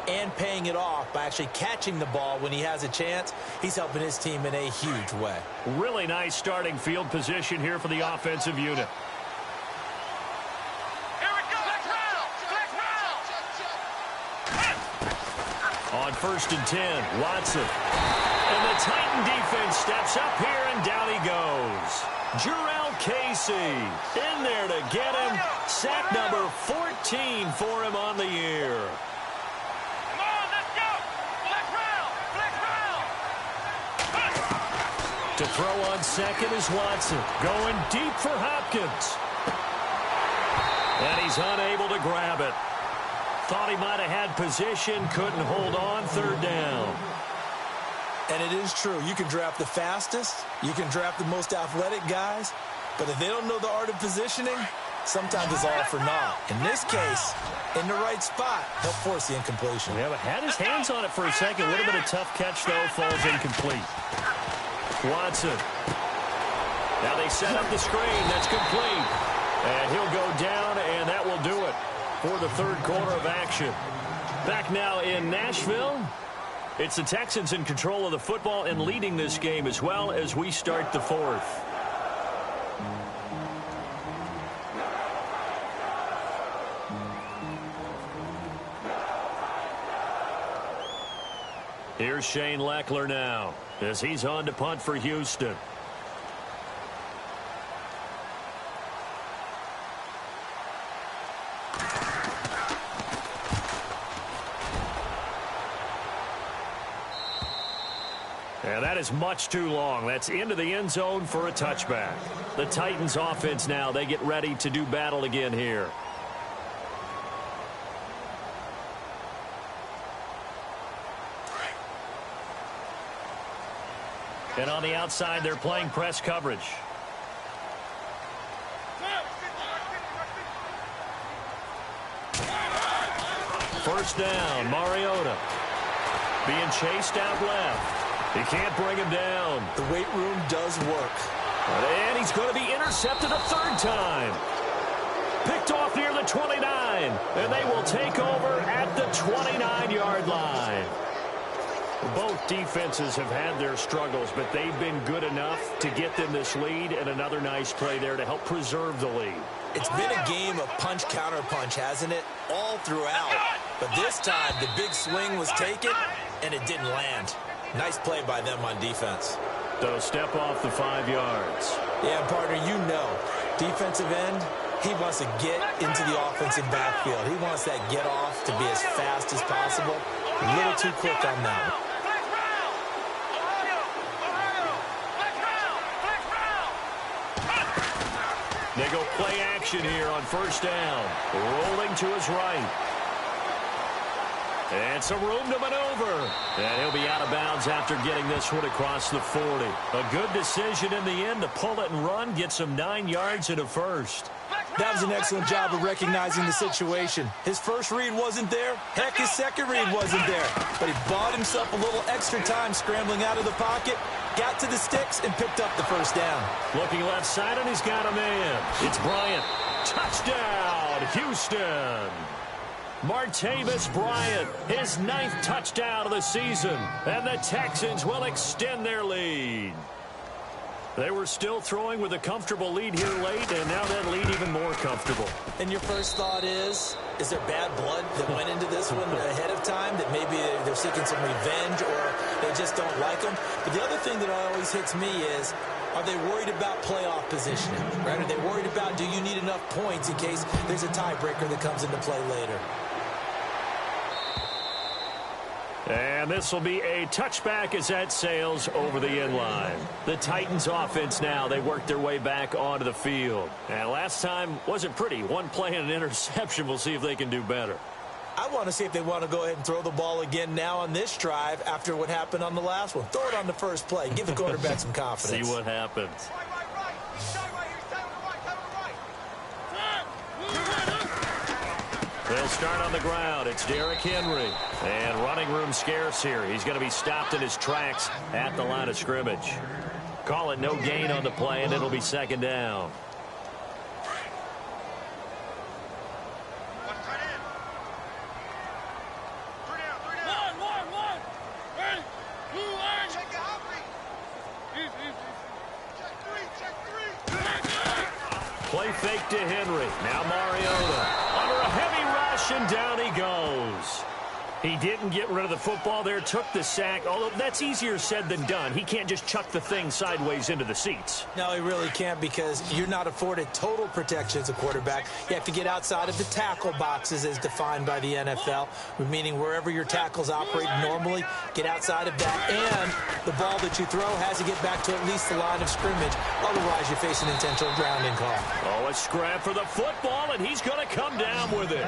and paying it off by actually catching the ball when he has a chance. He's helping his team in a huge way. Really nice starting field position here for the offensive unit. On 1st and 10, Watson. And the Titan defense steps up here, and down he goes. Jarrell Casey in there to get him. Sack number 14 for him on the year. Come on, let's go. Flex round. To throw on second is Watson. Going deep for Hopkins. And he's unable to grab it. Thought he might have had position, couldn't hold on. 3rd down. And it is true. You can draft the fastest. You can draft the most athletic guys. But if they don't know the art of positioning, sometimes it's all for naught. In this case, in the right spot, he'll force the incompletion. Yeah, but had his hands on it for a second. Would have been a tough catch, though. Falls incomplete. Watson. Now they set up the screen. That's complete. And he'll go down, and that will do it for the 3rd quarter of action. Back now in Nashville. It's the Texans in control of the football and leading this game as well as we start the 4th. Here's Shane Leckler now as he's on to punt for Houston. And that is much too long. That's into the end zone for a touchback. The Titans offense now, they get ready to do battle again here. And on the outside, they're playing press coverage. First down, Mariota. Being chased out left. He can't bring him down. The weight room does work. And he's going to be intercepted a 3rd time. Picked off near the 29. And they will take over at the 29-yard line. Both defenses have had their struggles, but they've been good enough to get them this lead, and another nice play there to help preserve the lead. It's been a game of punch-counter-punch, hasn't it? All throughout. But this time, the big swing was taken, and it didn't land. Nice play by them on defense. They'll step off the 5 yards. Yeah, partner, you know, defensive end, he wants to get into the offensive backfield. He wants that get off to be as fast as possible. A little too quick on that. They go play action here on 1st down. Rolling to his right. And some room to maneuver. And he'll be out of bounds after getting this one across the 40. A good decision in the end to pull it and run, get some 9 yards and a first. That was an excellent job of recognizing the situation. His first read wasn't there. Heck, his second read wasn't there. But he bought himself a little extra time scrambling out of the pocket, got to the sticks, and picked up the 1st down. Looking left side, and he's got a man. It's Bryant. Touchdown, Houston. Martavis Bryant, his 9th touchdown of the season. And the Texans will extend their lead. They were still throwing with a comfortable lead here late, and now that lead even more comfortable. And your first thought is there bad blood that went into this one ahead of time, that maybe they're seeking some revenge or they just don't like them? But the other thing that always hits me is, are they worried about playoff positioning? Right? Are they worried about, do you need enough points in case there's a tiebreaker that comes into play later? And this will be a touchback as that sails over the end line. The Titans offense now, they work their way back onto the field. And last time wasn't pretty. One play and an interception. We'll see if they can do better. I want to see if they want to go ahead and throw the ball again now on this drive after what happened on the last one. Throw it on the first play. Give the quarterback some confidence. See what happens. They'll start on the ground. It's Derrick Henry. And running room scarce here. He's going to be stopped in his tracks at the line of scrimmage. Call it no gain on the play, and it'll be 2nd down. Play fake to Henry. Now Mariota under a heavy rush, and down he goes. He didn't get rid of the football there, took the sack, although that's easier said than done. He can't just chuck the thing sideways into the seats. No, he really can't, because you're not afforded total protection as a quarterback. You have to get outside of the tackle boxes as defined by the NFL, meaning wherever your tackles operate normally, get outside of that, and the ball that you throw has to get back to at least the line of scrimmage. Otherwise, you face an intentional grounding call. Oh, a scrap for the football, and he's going to come down with it.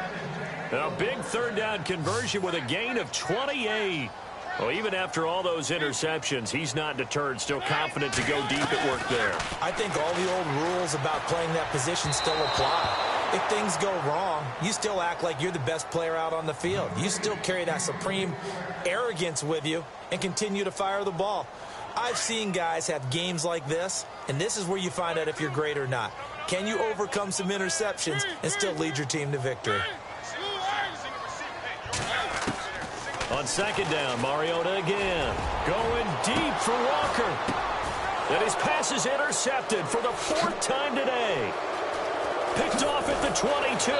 A big third down conversion with a gain of 28. Well, even after all those interceptions, he's not deterred, still confident to go deep at work there. I think all the old rules about playing that position still apply. If things go wrong, you still act like you're the best player out on the field. You still carry that supreme arrogance with you and continue to fire the ball. I've seen guys have games like this, and this is where you find out if you're great or not. Can you overcome some interceptions and still lead your team to victory? On second down, Mariota again. Going deep for Walker. And his pass is intercepted for the 4th time today. Picked off at the 22.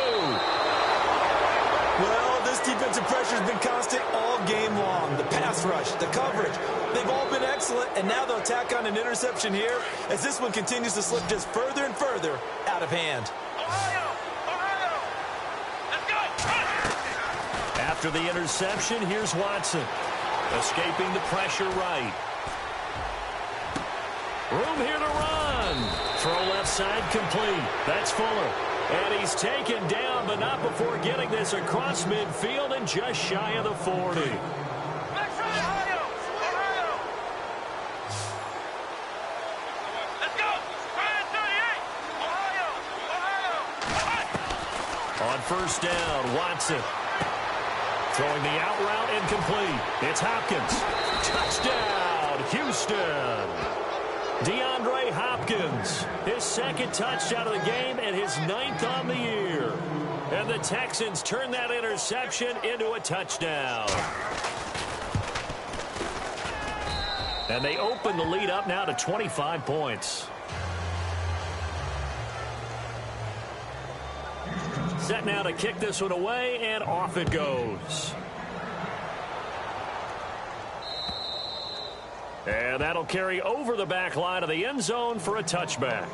Well, this defensive pressure has been constant all game long. The pass rush, the coverage, they've all been excellent. And now they'll tack on an interception here as this one continues to slip just further and further out of hand. After the interception, here's Watson. Escaping the pressure right. Room here to run. Throw left side complete. That's Fuller. And he's taken down, but not before getting this across midfield and just shy of the 40. On first down, Watson. Throwing the out route incomplete. It's Hopkins. Touchdown, Houston. DeAndre Hopkins. His 2nd touchdown of the game and his 9th on the year. And the Texans turn that interception into a touchdown. And they open the lead up now to 25 points. Set now to kick this one away, and off it goes. And that'll carry over the back line of the end zone for a touchback.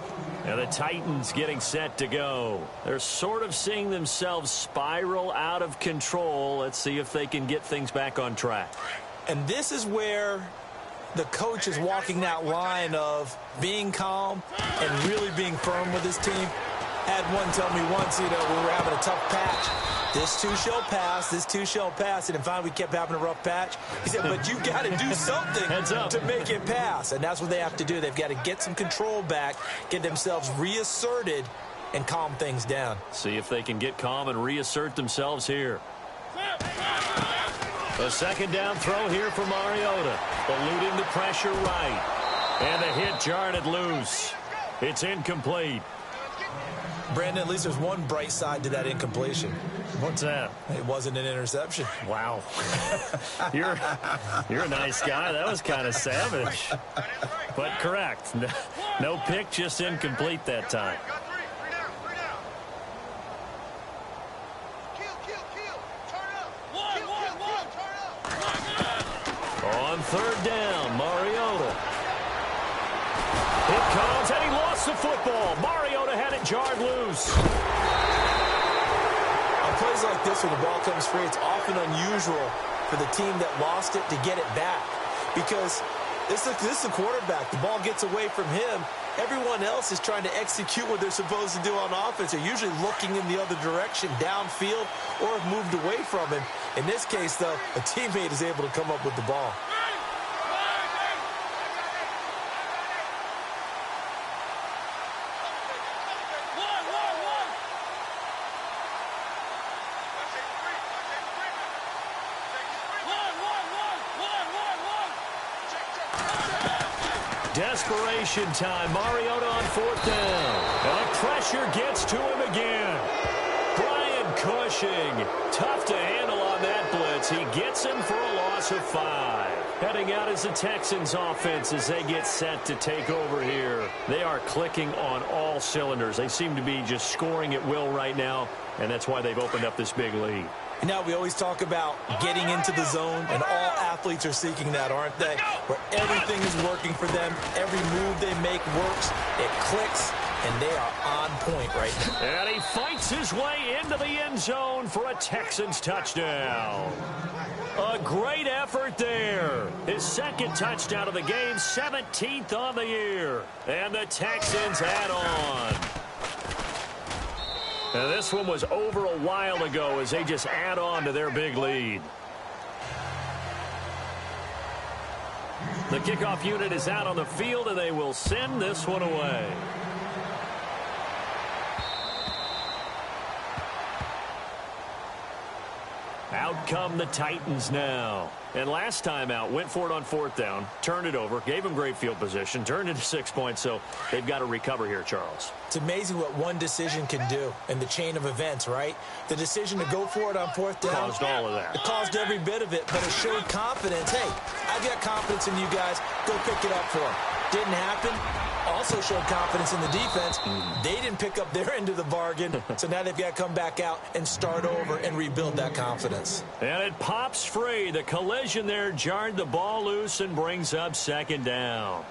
And the Titans getting set to go. They're sort of seeing themselves spiral out of control. Let's see if they can get things back on track. And this is where the coach is walking that line of being calm and really being firm with his team. Had one tell me once, we were having a tough patch. This too shall pass, this too shall pass. And finally, we kept having a rough patch. He said, but you got to do something to make it pass. And that's what they have to do. They've got to get some control back, get themselves reasserted, and calm things down. See if they can get calm and reassert themselves here. A 2nd down throw here for Mariota. Eluding the pressure right. And the hit jarred it loose. It's incomplete. Brandon, at least there's one bright side to that incompletion. What's that? It wasn't an interception. Wow. You're a nice guy. That was kind of savage. But correct. No pick, just incomplete that time. On 3rd down, Mariota. It comes, and he lost the football. Mariota had it jarred loose. On plays like this where the ball comes free, it's often unusual for the team that lost it to get it back. Because this is the quarterback. The ball gets away from him. Everyone else is trying to execute what they're supposed to do on offense. They're usually looking in the other direction, downfield, or have moved away from him. In this case, though, a teammate is able to come up with the ball. Desperation time. Mariota on 4th down. And the pressure gets to him again. Bryant Cushing. Tough to handle on that blitz. He gets him for a loss of 5. Heading out is the Texans offense as they get set to take over here. They are clicking on all cylinders. They seem to be just scoring at will right now, and that's why they've opened up this big lead. Now, we always talk about getting into the zone, and all athletes are seeking that, aren't they? Where everything is working for them. Every move they make works. It clicks, and they are on point right now. And he fights his way into the end zone for a Texans touchdown. A great effort there. His second touchdown of the game, 17th on the year. And the Texans add on. Now, this one was over a while ago as they just add on to their big lead. The kickoff unit is out on the field, and they will send this one away. Out come the Titans now. And last time out, went for it on 4th down, turned it over, gave them great field position, turned it to 6 points, so they've got to recover here, Charles. It's amazing what one decision can do in the chain of events, right? The decision to go for it on 4th down. Caused all of that. It caused every bit of it, but it showed confidence. Hey, I've got confidence in you guys. Go pick it up for them. Didn't happen. Also showed confidence in the defense. They didn't pick up their end of the bargain, so now they've got to come back out and start over and rebuild that confidence. And it pops free. The collision there jarred the ball loose and brings up 2nd down.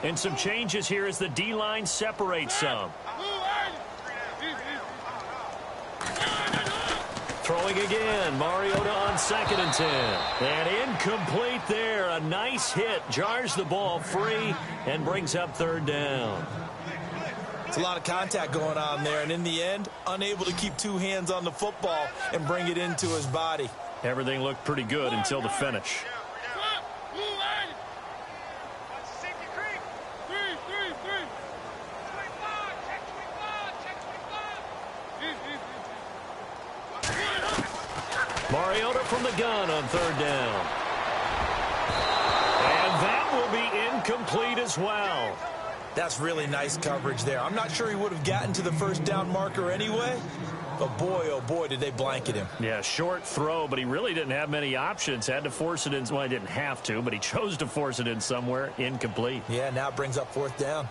And some changes here as the D-line separates some. Throwing again, Mariota on 2nd and 10. And incomplete there. A nice hit. Jars the ball free and brings up 3rd down. It's a lot of contact going on there, and in the end, unable to keep 2 hands on the football and bring it into his body. Everything looked pretty good until the finish. Mariota from the gun on 3rd down. And that will be incomplete as well. That's really nice coverage there. I'm not sure he would have gotten to the 1st down marker anyway, but boy, oh boy, did they blanket him. Yeah, short throw, but he really didn't have many options. Had to force it in. Well, he didn't have to, but he chose to force it in somewhere. Incomplete. Yeah, now it brings up 4th down.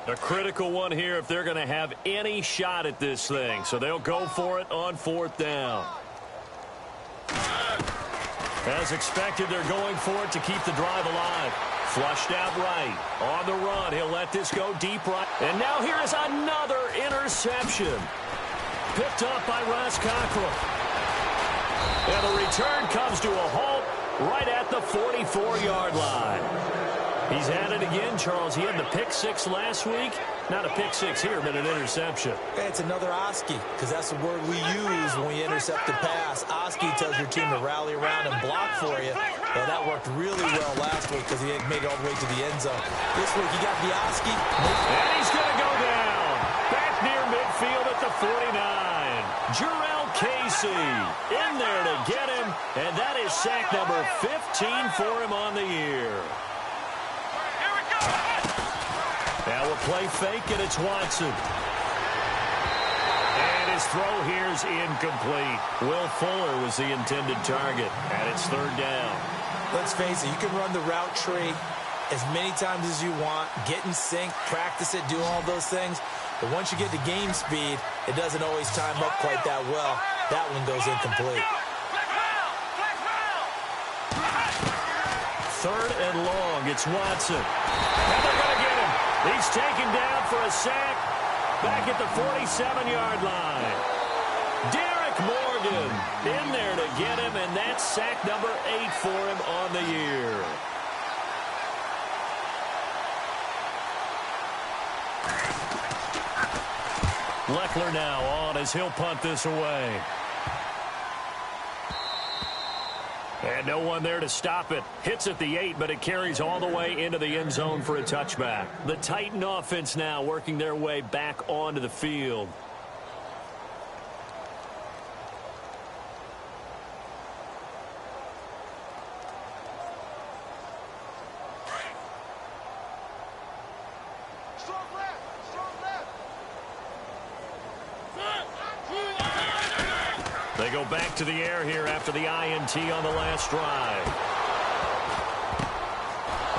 A critical one here if they're going to have any shot at this thing. So they'll go for it on 4th down. As expected, they're going for it to keep the drive alive. Flushed out right. On the run, he'll let this go deep right. And now here is another interception. Picked up by Ross Cockrell. And the return comes to a halt right at the 44-yard line. He's at it again, Charles. He had the pick 6 last week. Not a pick 6 here, but an interception. It's another Oski, because that's the word we use when we intercept a pass. Oski tells your team to rally around and block for you. Well, that worked really well last week because he had made it all the way to the end zone. This week, he got the Oski. And he's going to go down. Back near midfield at the 49. Jarrell Casey in there to get him. And that is sack number 15 for him on the year. Now we'll play fake, and it's Watson. And his throw here's incomplete. Will Fuller was the intended target, and it's 3rd down. Let's face it, you can run the route tree as many times as you want, get in sync, practice it, do all those things. But once you get to game speed, it doesn't always time up quite that well. That one goes incomplete. 3rd and long, it's Watson. And they're going to get him. He's taken down for a sack back at the 47-yard line. Derek Morgan in there to get him, and that's sack number 8 for him on the year. Leckler now on as he'll punt this away. And No one there to stop it. Hits at the 8, but it carries all the way into the end zone for a touchback. The Titan offense now working their way back onto the field. They go back to the air here after the INT on the last drive.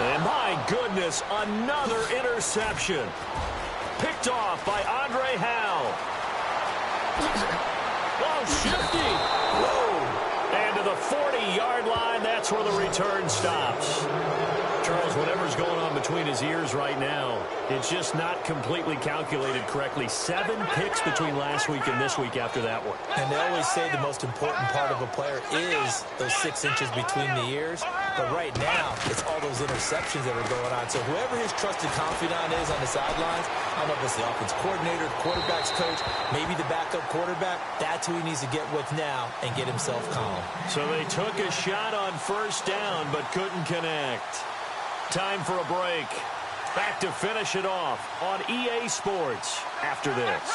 And my goodness, another interception. Picked off by Andre Howe. Oh, shifty. Whoa. And to the 40-yard line, that's where the return stops. Charles, whatever's going on between his ears right now, it's just not completely calculated correctly. 7 picks between last week and this week after that one. And they always say the most important part of a player is those 6 inches between the ears. But right now, it's all those interceptions that are going on. So whoever his trusted confidant is on the sidelines, I don't know if it's the offense coordinator, the quarterback's coach, maybe the backup quarterback, that's who he needs to get with now and get himself calm. So they took a shot on first down but couldn't connect. Time for a break. Back to finish it off on EA Sports after this.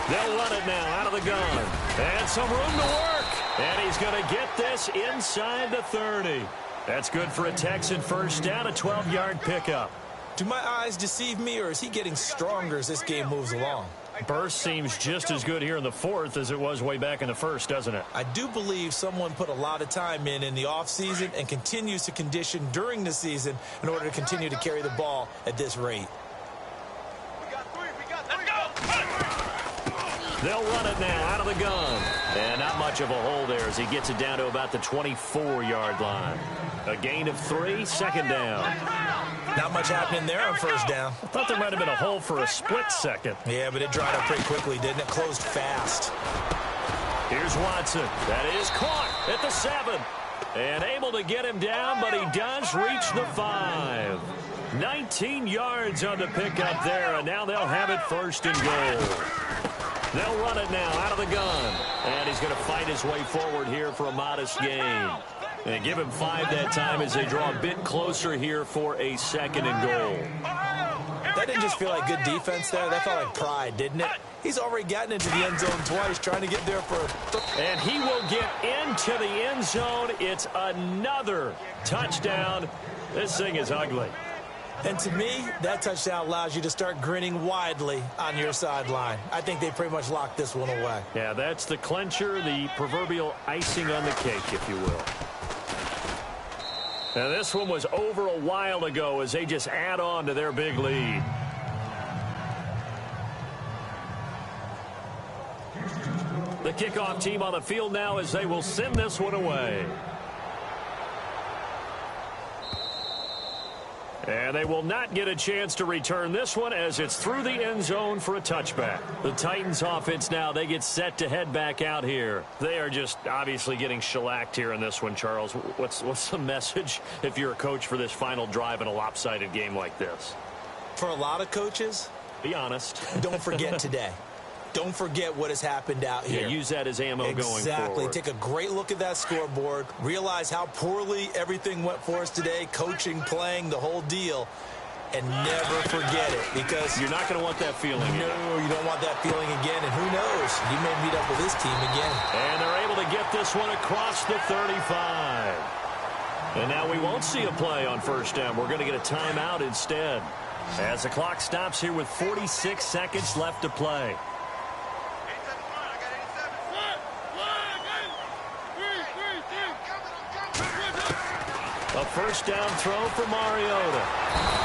They'll run it now out of the gun. And some room to work. And he's going to get this inside the 30. That's good for a Texan first down, a 12-yard pickup. Do my eyes deceive me, or is he getting stronger as this game moves along? Burst seems just as good here in the 4th as it was way back in the 1st, doesn't it? I do believe someone put a lot of time in the offseason and continues to condition during the season in order to continue to carry the ball at this rate. They'll run it now out of the gun. And not much of a hole there as he gets it down to about the 24-yard line. A gain of 3, second down. Not much happening there on first down. I thought there might have been a hole for a split second. Yeah, but it dried up pretty quickly, didn't it? Closed fast. Here's Watson. That is caught at the 7. And able to get him down, but he does reach the 5. 19 yards on the pickup there, and now they'll have it first and goal. They'll run it now out of the gun. And he's going to fight his way forward here for a modest gain. And give him 5 that time as they draw a bit closer here for a second and goal. That didn't just feel like good defense there. That felt like pride, didn't it? He's already gotten into the end zone twice, trying to get there for... And he will get into the end zone. It's another touchdown. This thing is ugly. And to me, that touchdown allows you to start grinning widely on your sideline. I think they pretty much locked this one away. Yeah, that's the clincher, the proverbial icing on the cake, if you will. Now, this one was over a while ago as they just add on to their big lead. The kickoff team on the field now as they will send this one away. And they will not get a chance to return this one as it's through the end zone for a touchback. The Titans offense now, they get set to head back out here. They are just obviously getting shellacked here in this one, Charles. What's the message if you're a coach for this final drive in a lopsided game like this? For a lot of coaches, be honest. Don't forget today. Don't forget what has happened out here. Yeah, use that as ammo going forward. Exactly. Take a great look at that scoreboard. Realize how poorly everything went for us today. Coaching, playing, the whole deal. And never forget it, because... You're not going to want that feeling again. No, you don't want that feeling again. And who knows? You may meet up with this team again. And they're able to get this one across the 35. And now we won't see a play on first down. We're going to get a timeout instead. As the clock stops here with 46 seconds left to play. A first down throw for Mariota.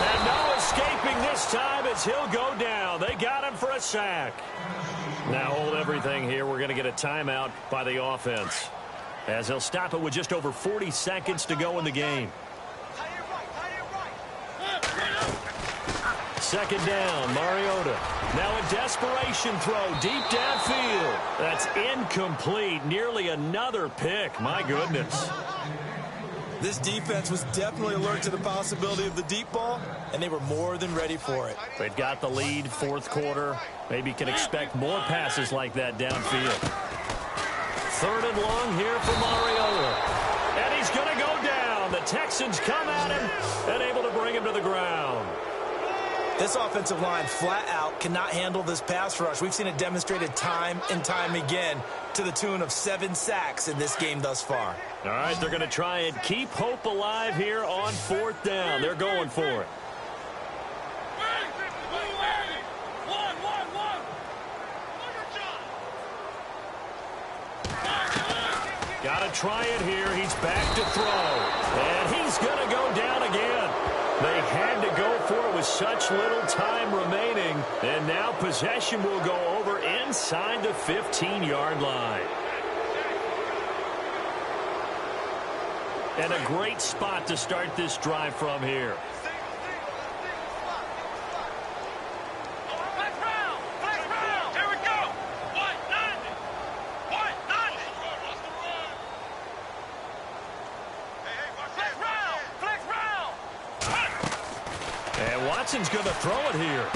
And no escaping this time as he'll go down. They got him for a sack. Now hold everything here. We're going to get a timeout by the offense, as they'll stop it with just over 40 seconds to go in the game. Second down, Mariota. Now a desperation throw deep downfield. That's incomplete. Nearly another pick. My goodness. This defense was definitely alert to the possibility of the deep ball, and they were more than ready for it. They've got the lead, fourth quarter. Maybe can expect more passes like that downfield. 3rd and long here for Mariota. And he's going to go down. The Texans come at him and able to bring him to the ground. This offensive line flat out cannot handle this pass rush. We've seen it demonstrated time and time again to the tune of 7 sacks in this game thus far. All right, they're going to try and keep hope alive here on 4th down. They're going for it. Got to try it here. He's back to throw. And he's going to go down again. They had to go for it with such little time remaining. And now possession will go over inside the 15-yard line. And a great spot to start this drive from here. Watson's going to throw it here.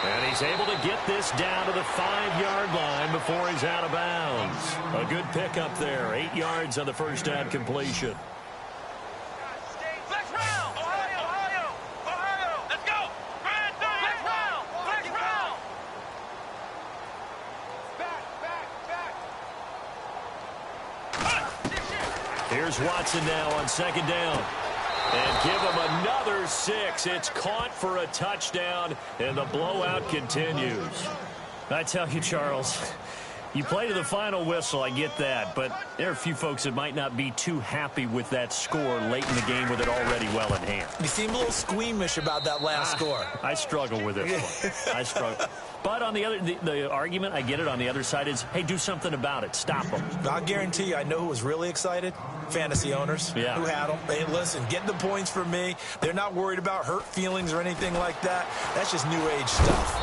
And he's able to get this down to the 5-yard line before he's out of bounds. A good pickup there. 8 yards on the first down completion. Flex round! Ohio! Let's go! Flex round! Back! Here's Watson now on 2nd down. And give him another 6. It's caught for a touchdown, and the blowout continues. I tell you, Charles, you play to the final whistle, I get that, but there are a few folks that might not be too happy with that score late in the game with it already well in hand. You seem a little squeamish about that last score. I struggle with this one. I struggle. But on the argument, I get it, on the other side is, hey, do something about it. Stop them. I'll guarantee you, I know who was really excited. Fantasy owners who had them. Hey, listen, get the points for me. They're not worried about hurt feelings or anything like that. That's just new age stuff.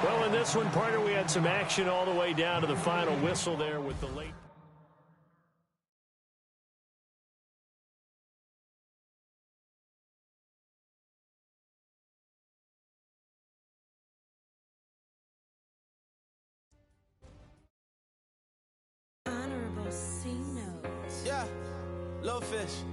Well, in this one, partner, we had some action all the way down to the final whistle there with the late. Yeah, low fish.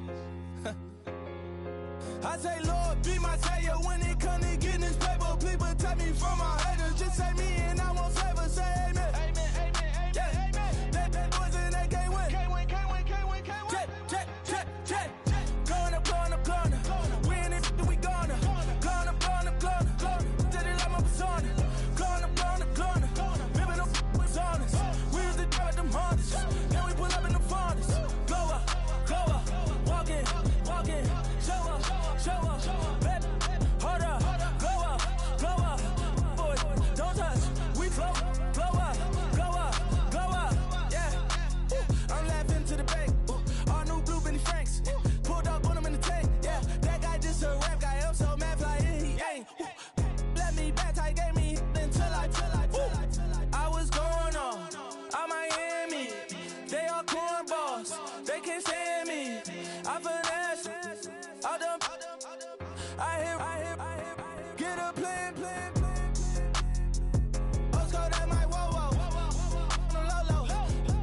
I say, Lord, be my savior when it comes to getting this paper. Please protect me from my haters. Just say me and I won't save us. Say amen. Amen. Yeah. That boys and they can't win. Can't win. Check. Going up. We in it, we gonna. Going up. Did it like my persona. Going up. Ripping up was honest. We used to drive them hardest. Then we pull up in the furnace. Go up. Walking. Show up. Baby, hold up. Go up. Boy, don't touch. We float. Blow up. Yeah. I'm laughing to the bank. All new blue Benny Franks. Pulled up on him in the tank. Yeah. That guy just a rap guy. I'm so mad fly in. He ain't. Let me back tight. Gave me until I was going on. I'm Miami. They all cornballs. They can't stand me. I finesse. I hear, get a plan. Oscar, that my whoa. Low.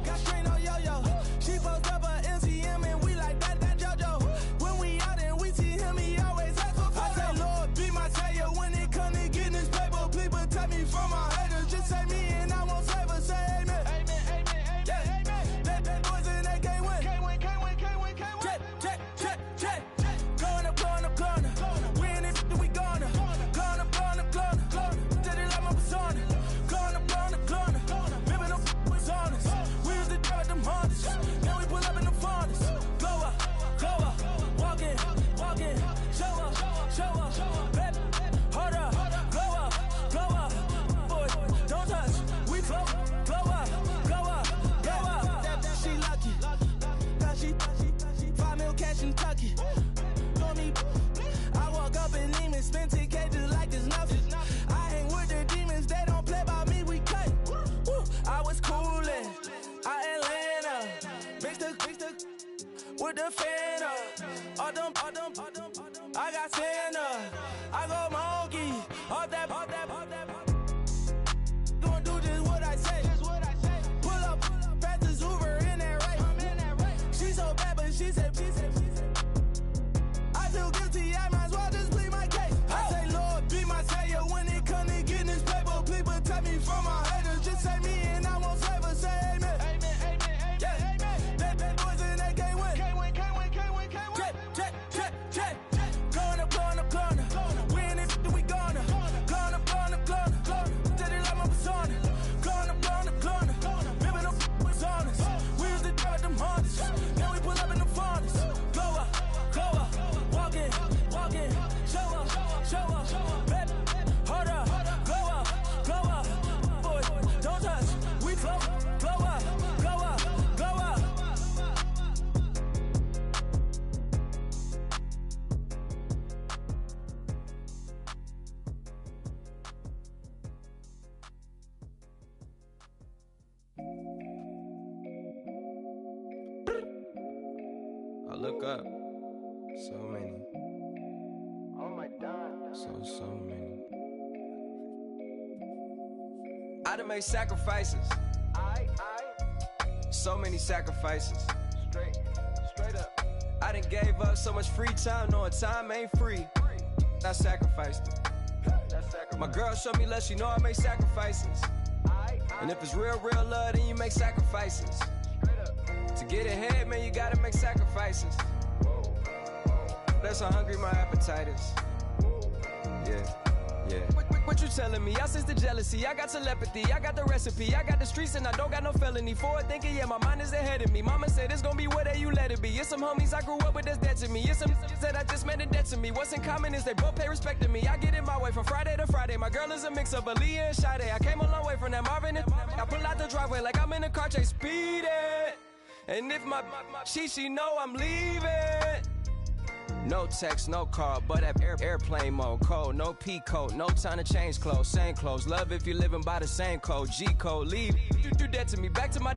Got strain on yo-yo. She post up a MCM and we like that JoJo. When we out and we see him, he always ask for photo. I say, Lord, be my savior when it comes to getting this paper. Please protect me from my haters. Just say me and I won't save us. Say amen. Yeah. That boys and they can't win. Check. Going up. We in it, we gonna. Going up. Did it like my persona. Going up. Ripping up was honest. We used to drive them hardest. Then we pull up in the furnace. Go up. Walking. Show up. Baby, hold up. Go up. Boy, don't touch. We float. Blow up. She lucky. Cause she 5 mil cash in Tucky. I walk up in Neiman, spend 10K just like it's nothing. I hang with the demons, they don't play by me, we cut. I was coolin', Atlanta, mixed with the fan all them, I got Santa, I go monkey, all that. look up. So many. Oh my God. So many. I done made sacrifices. So many sacrifices. Straight up. I done gave up so much free time, knowing time ain't free. I sacrificed it. My girl showed me love, she know I make sacrifices. And if it's real love, then you make sacrifices. To get ahead, man, you gotta make sacrifices. That's how hungry my appetite is. Yeah. What you telling me? I sense the jealousy, I got telepathy, I got the recipe, I got the streets and I don't got no felony. Forward thinking, yeah, my mind is ahead of me. Mama said it's gonna be whatever you let it be. It's some homies I grew up with that's dead to me. It's some that I just made a debt to me. What's in common is they both pay respect to me. I get in my way from Friday to Friday. My girl is a mix of Aaliyah and Sade. I came a long way from that Marvin and I pull out the driveway like I'm in a car chase speeding. And if my she know I'm leaving. No text, no call, but at airplane mode. Code, no P code, no time to change clothes. Same clothes, love if you're living by the same code. G code, leave, you do that to me. Back to my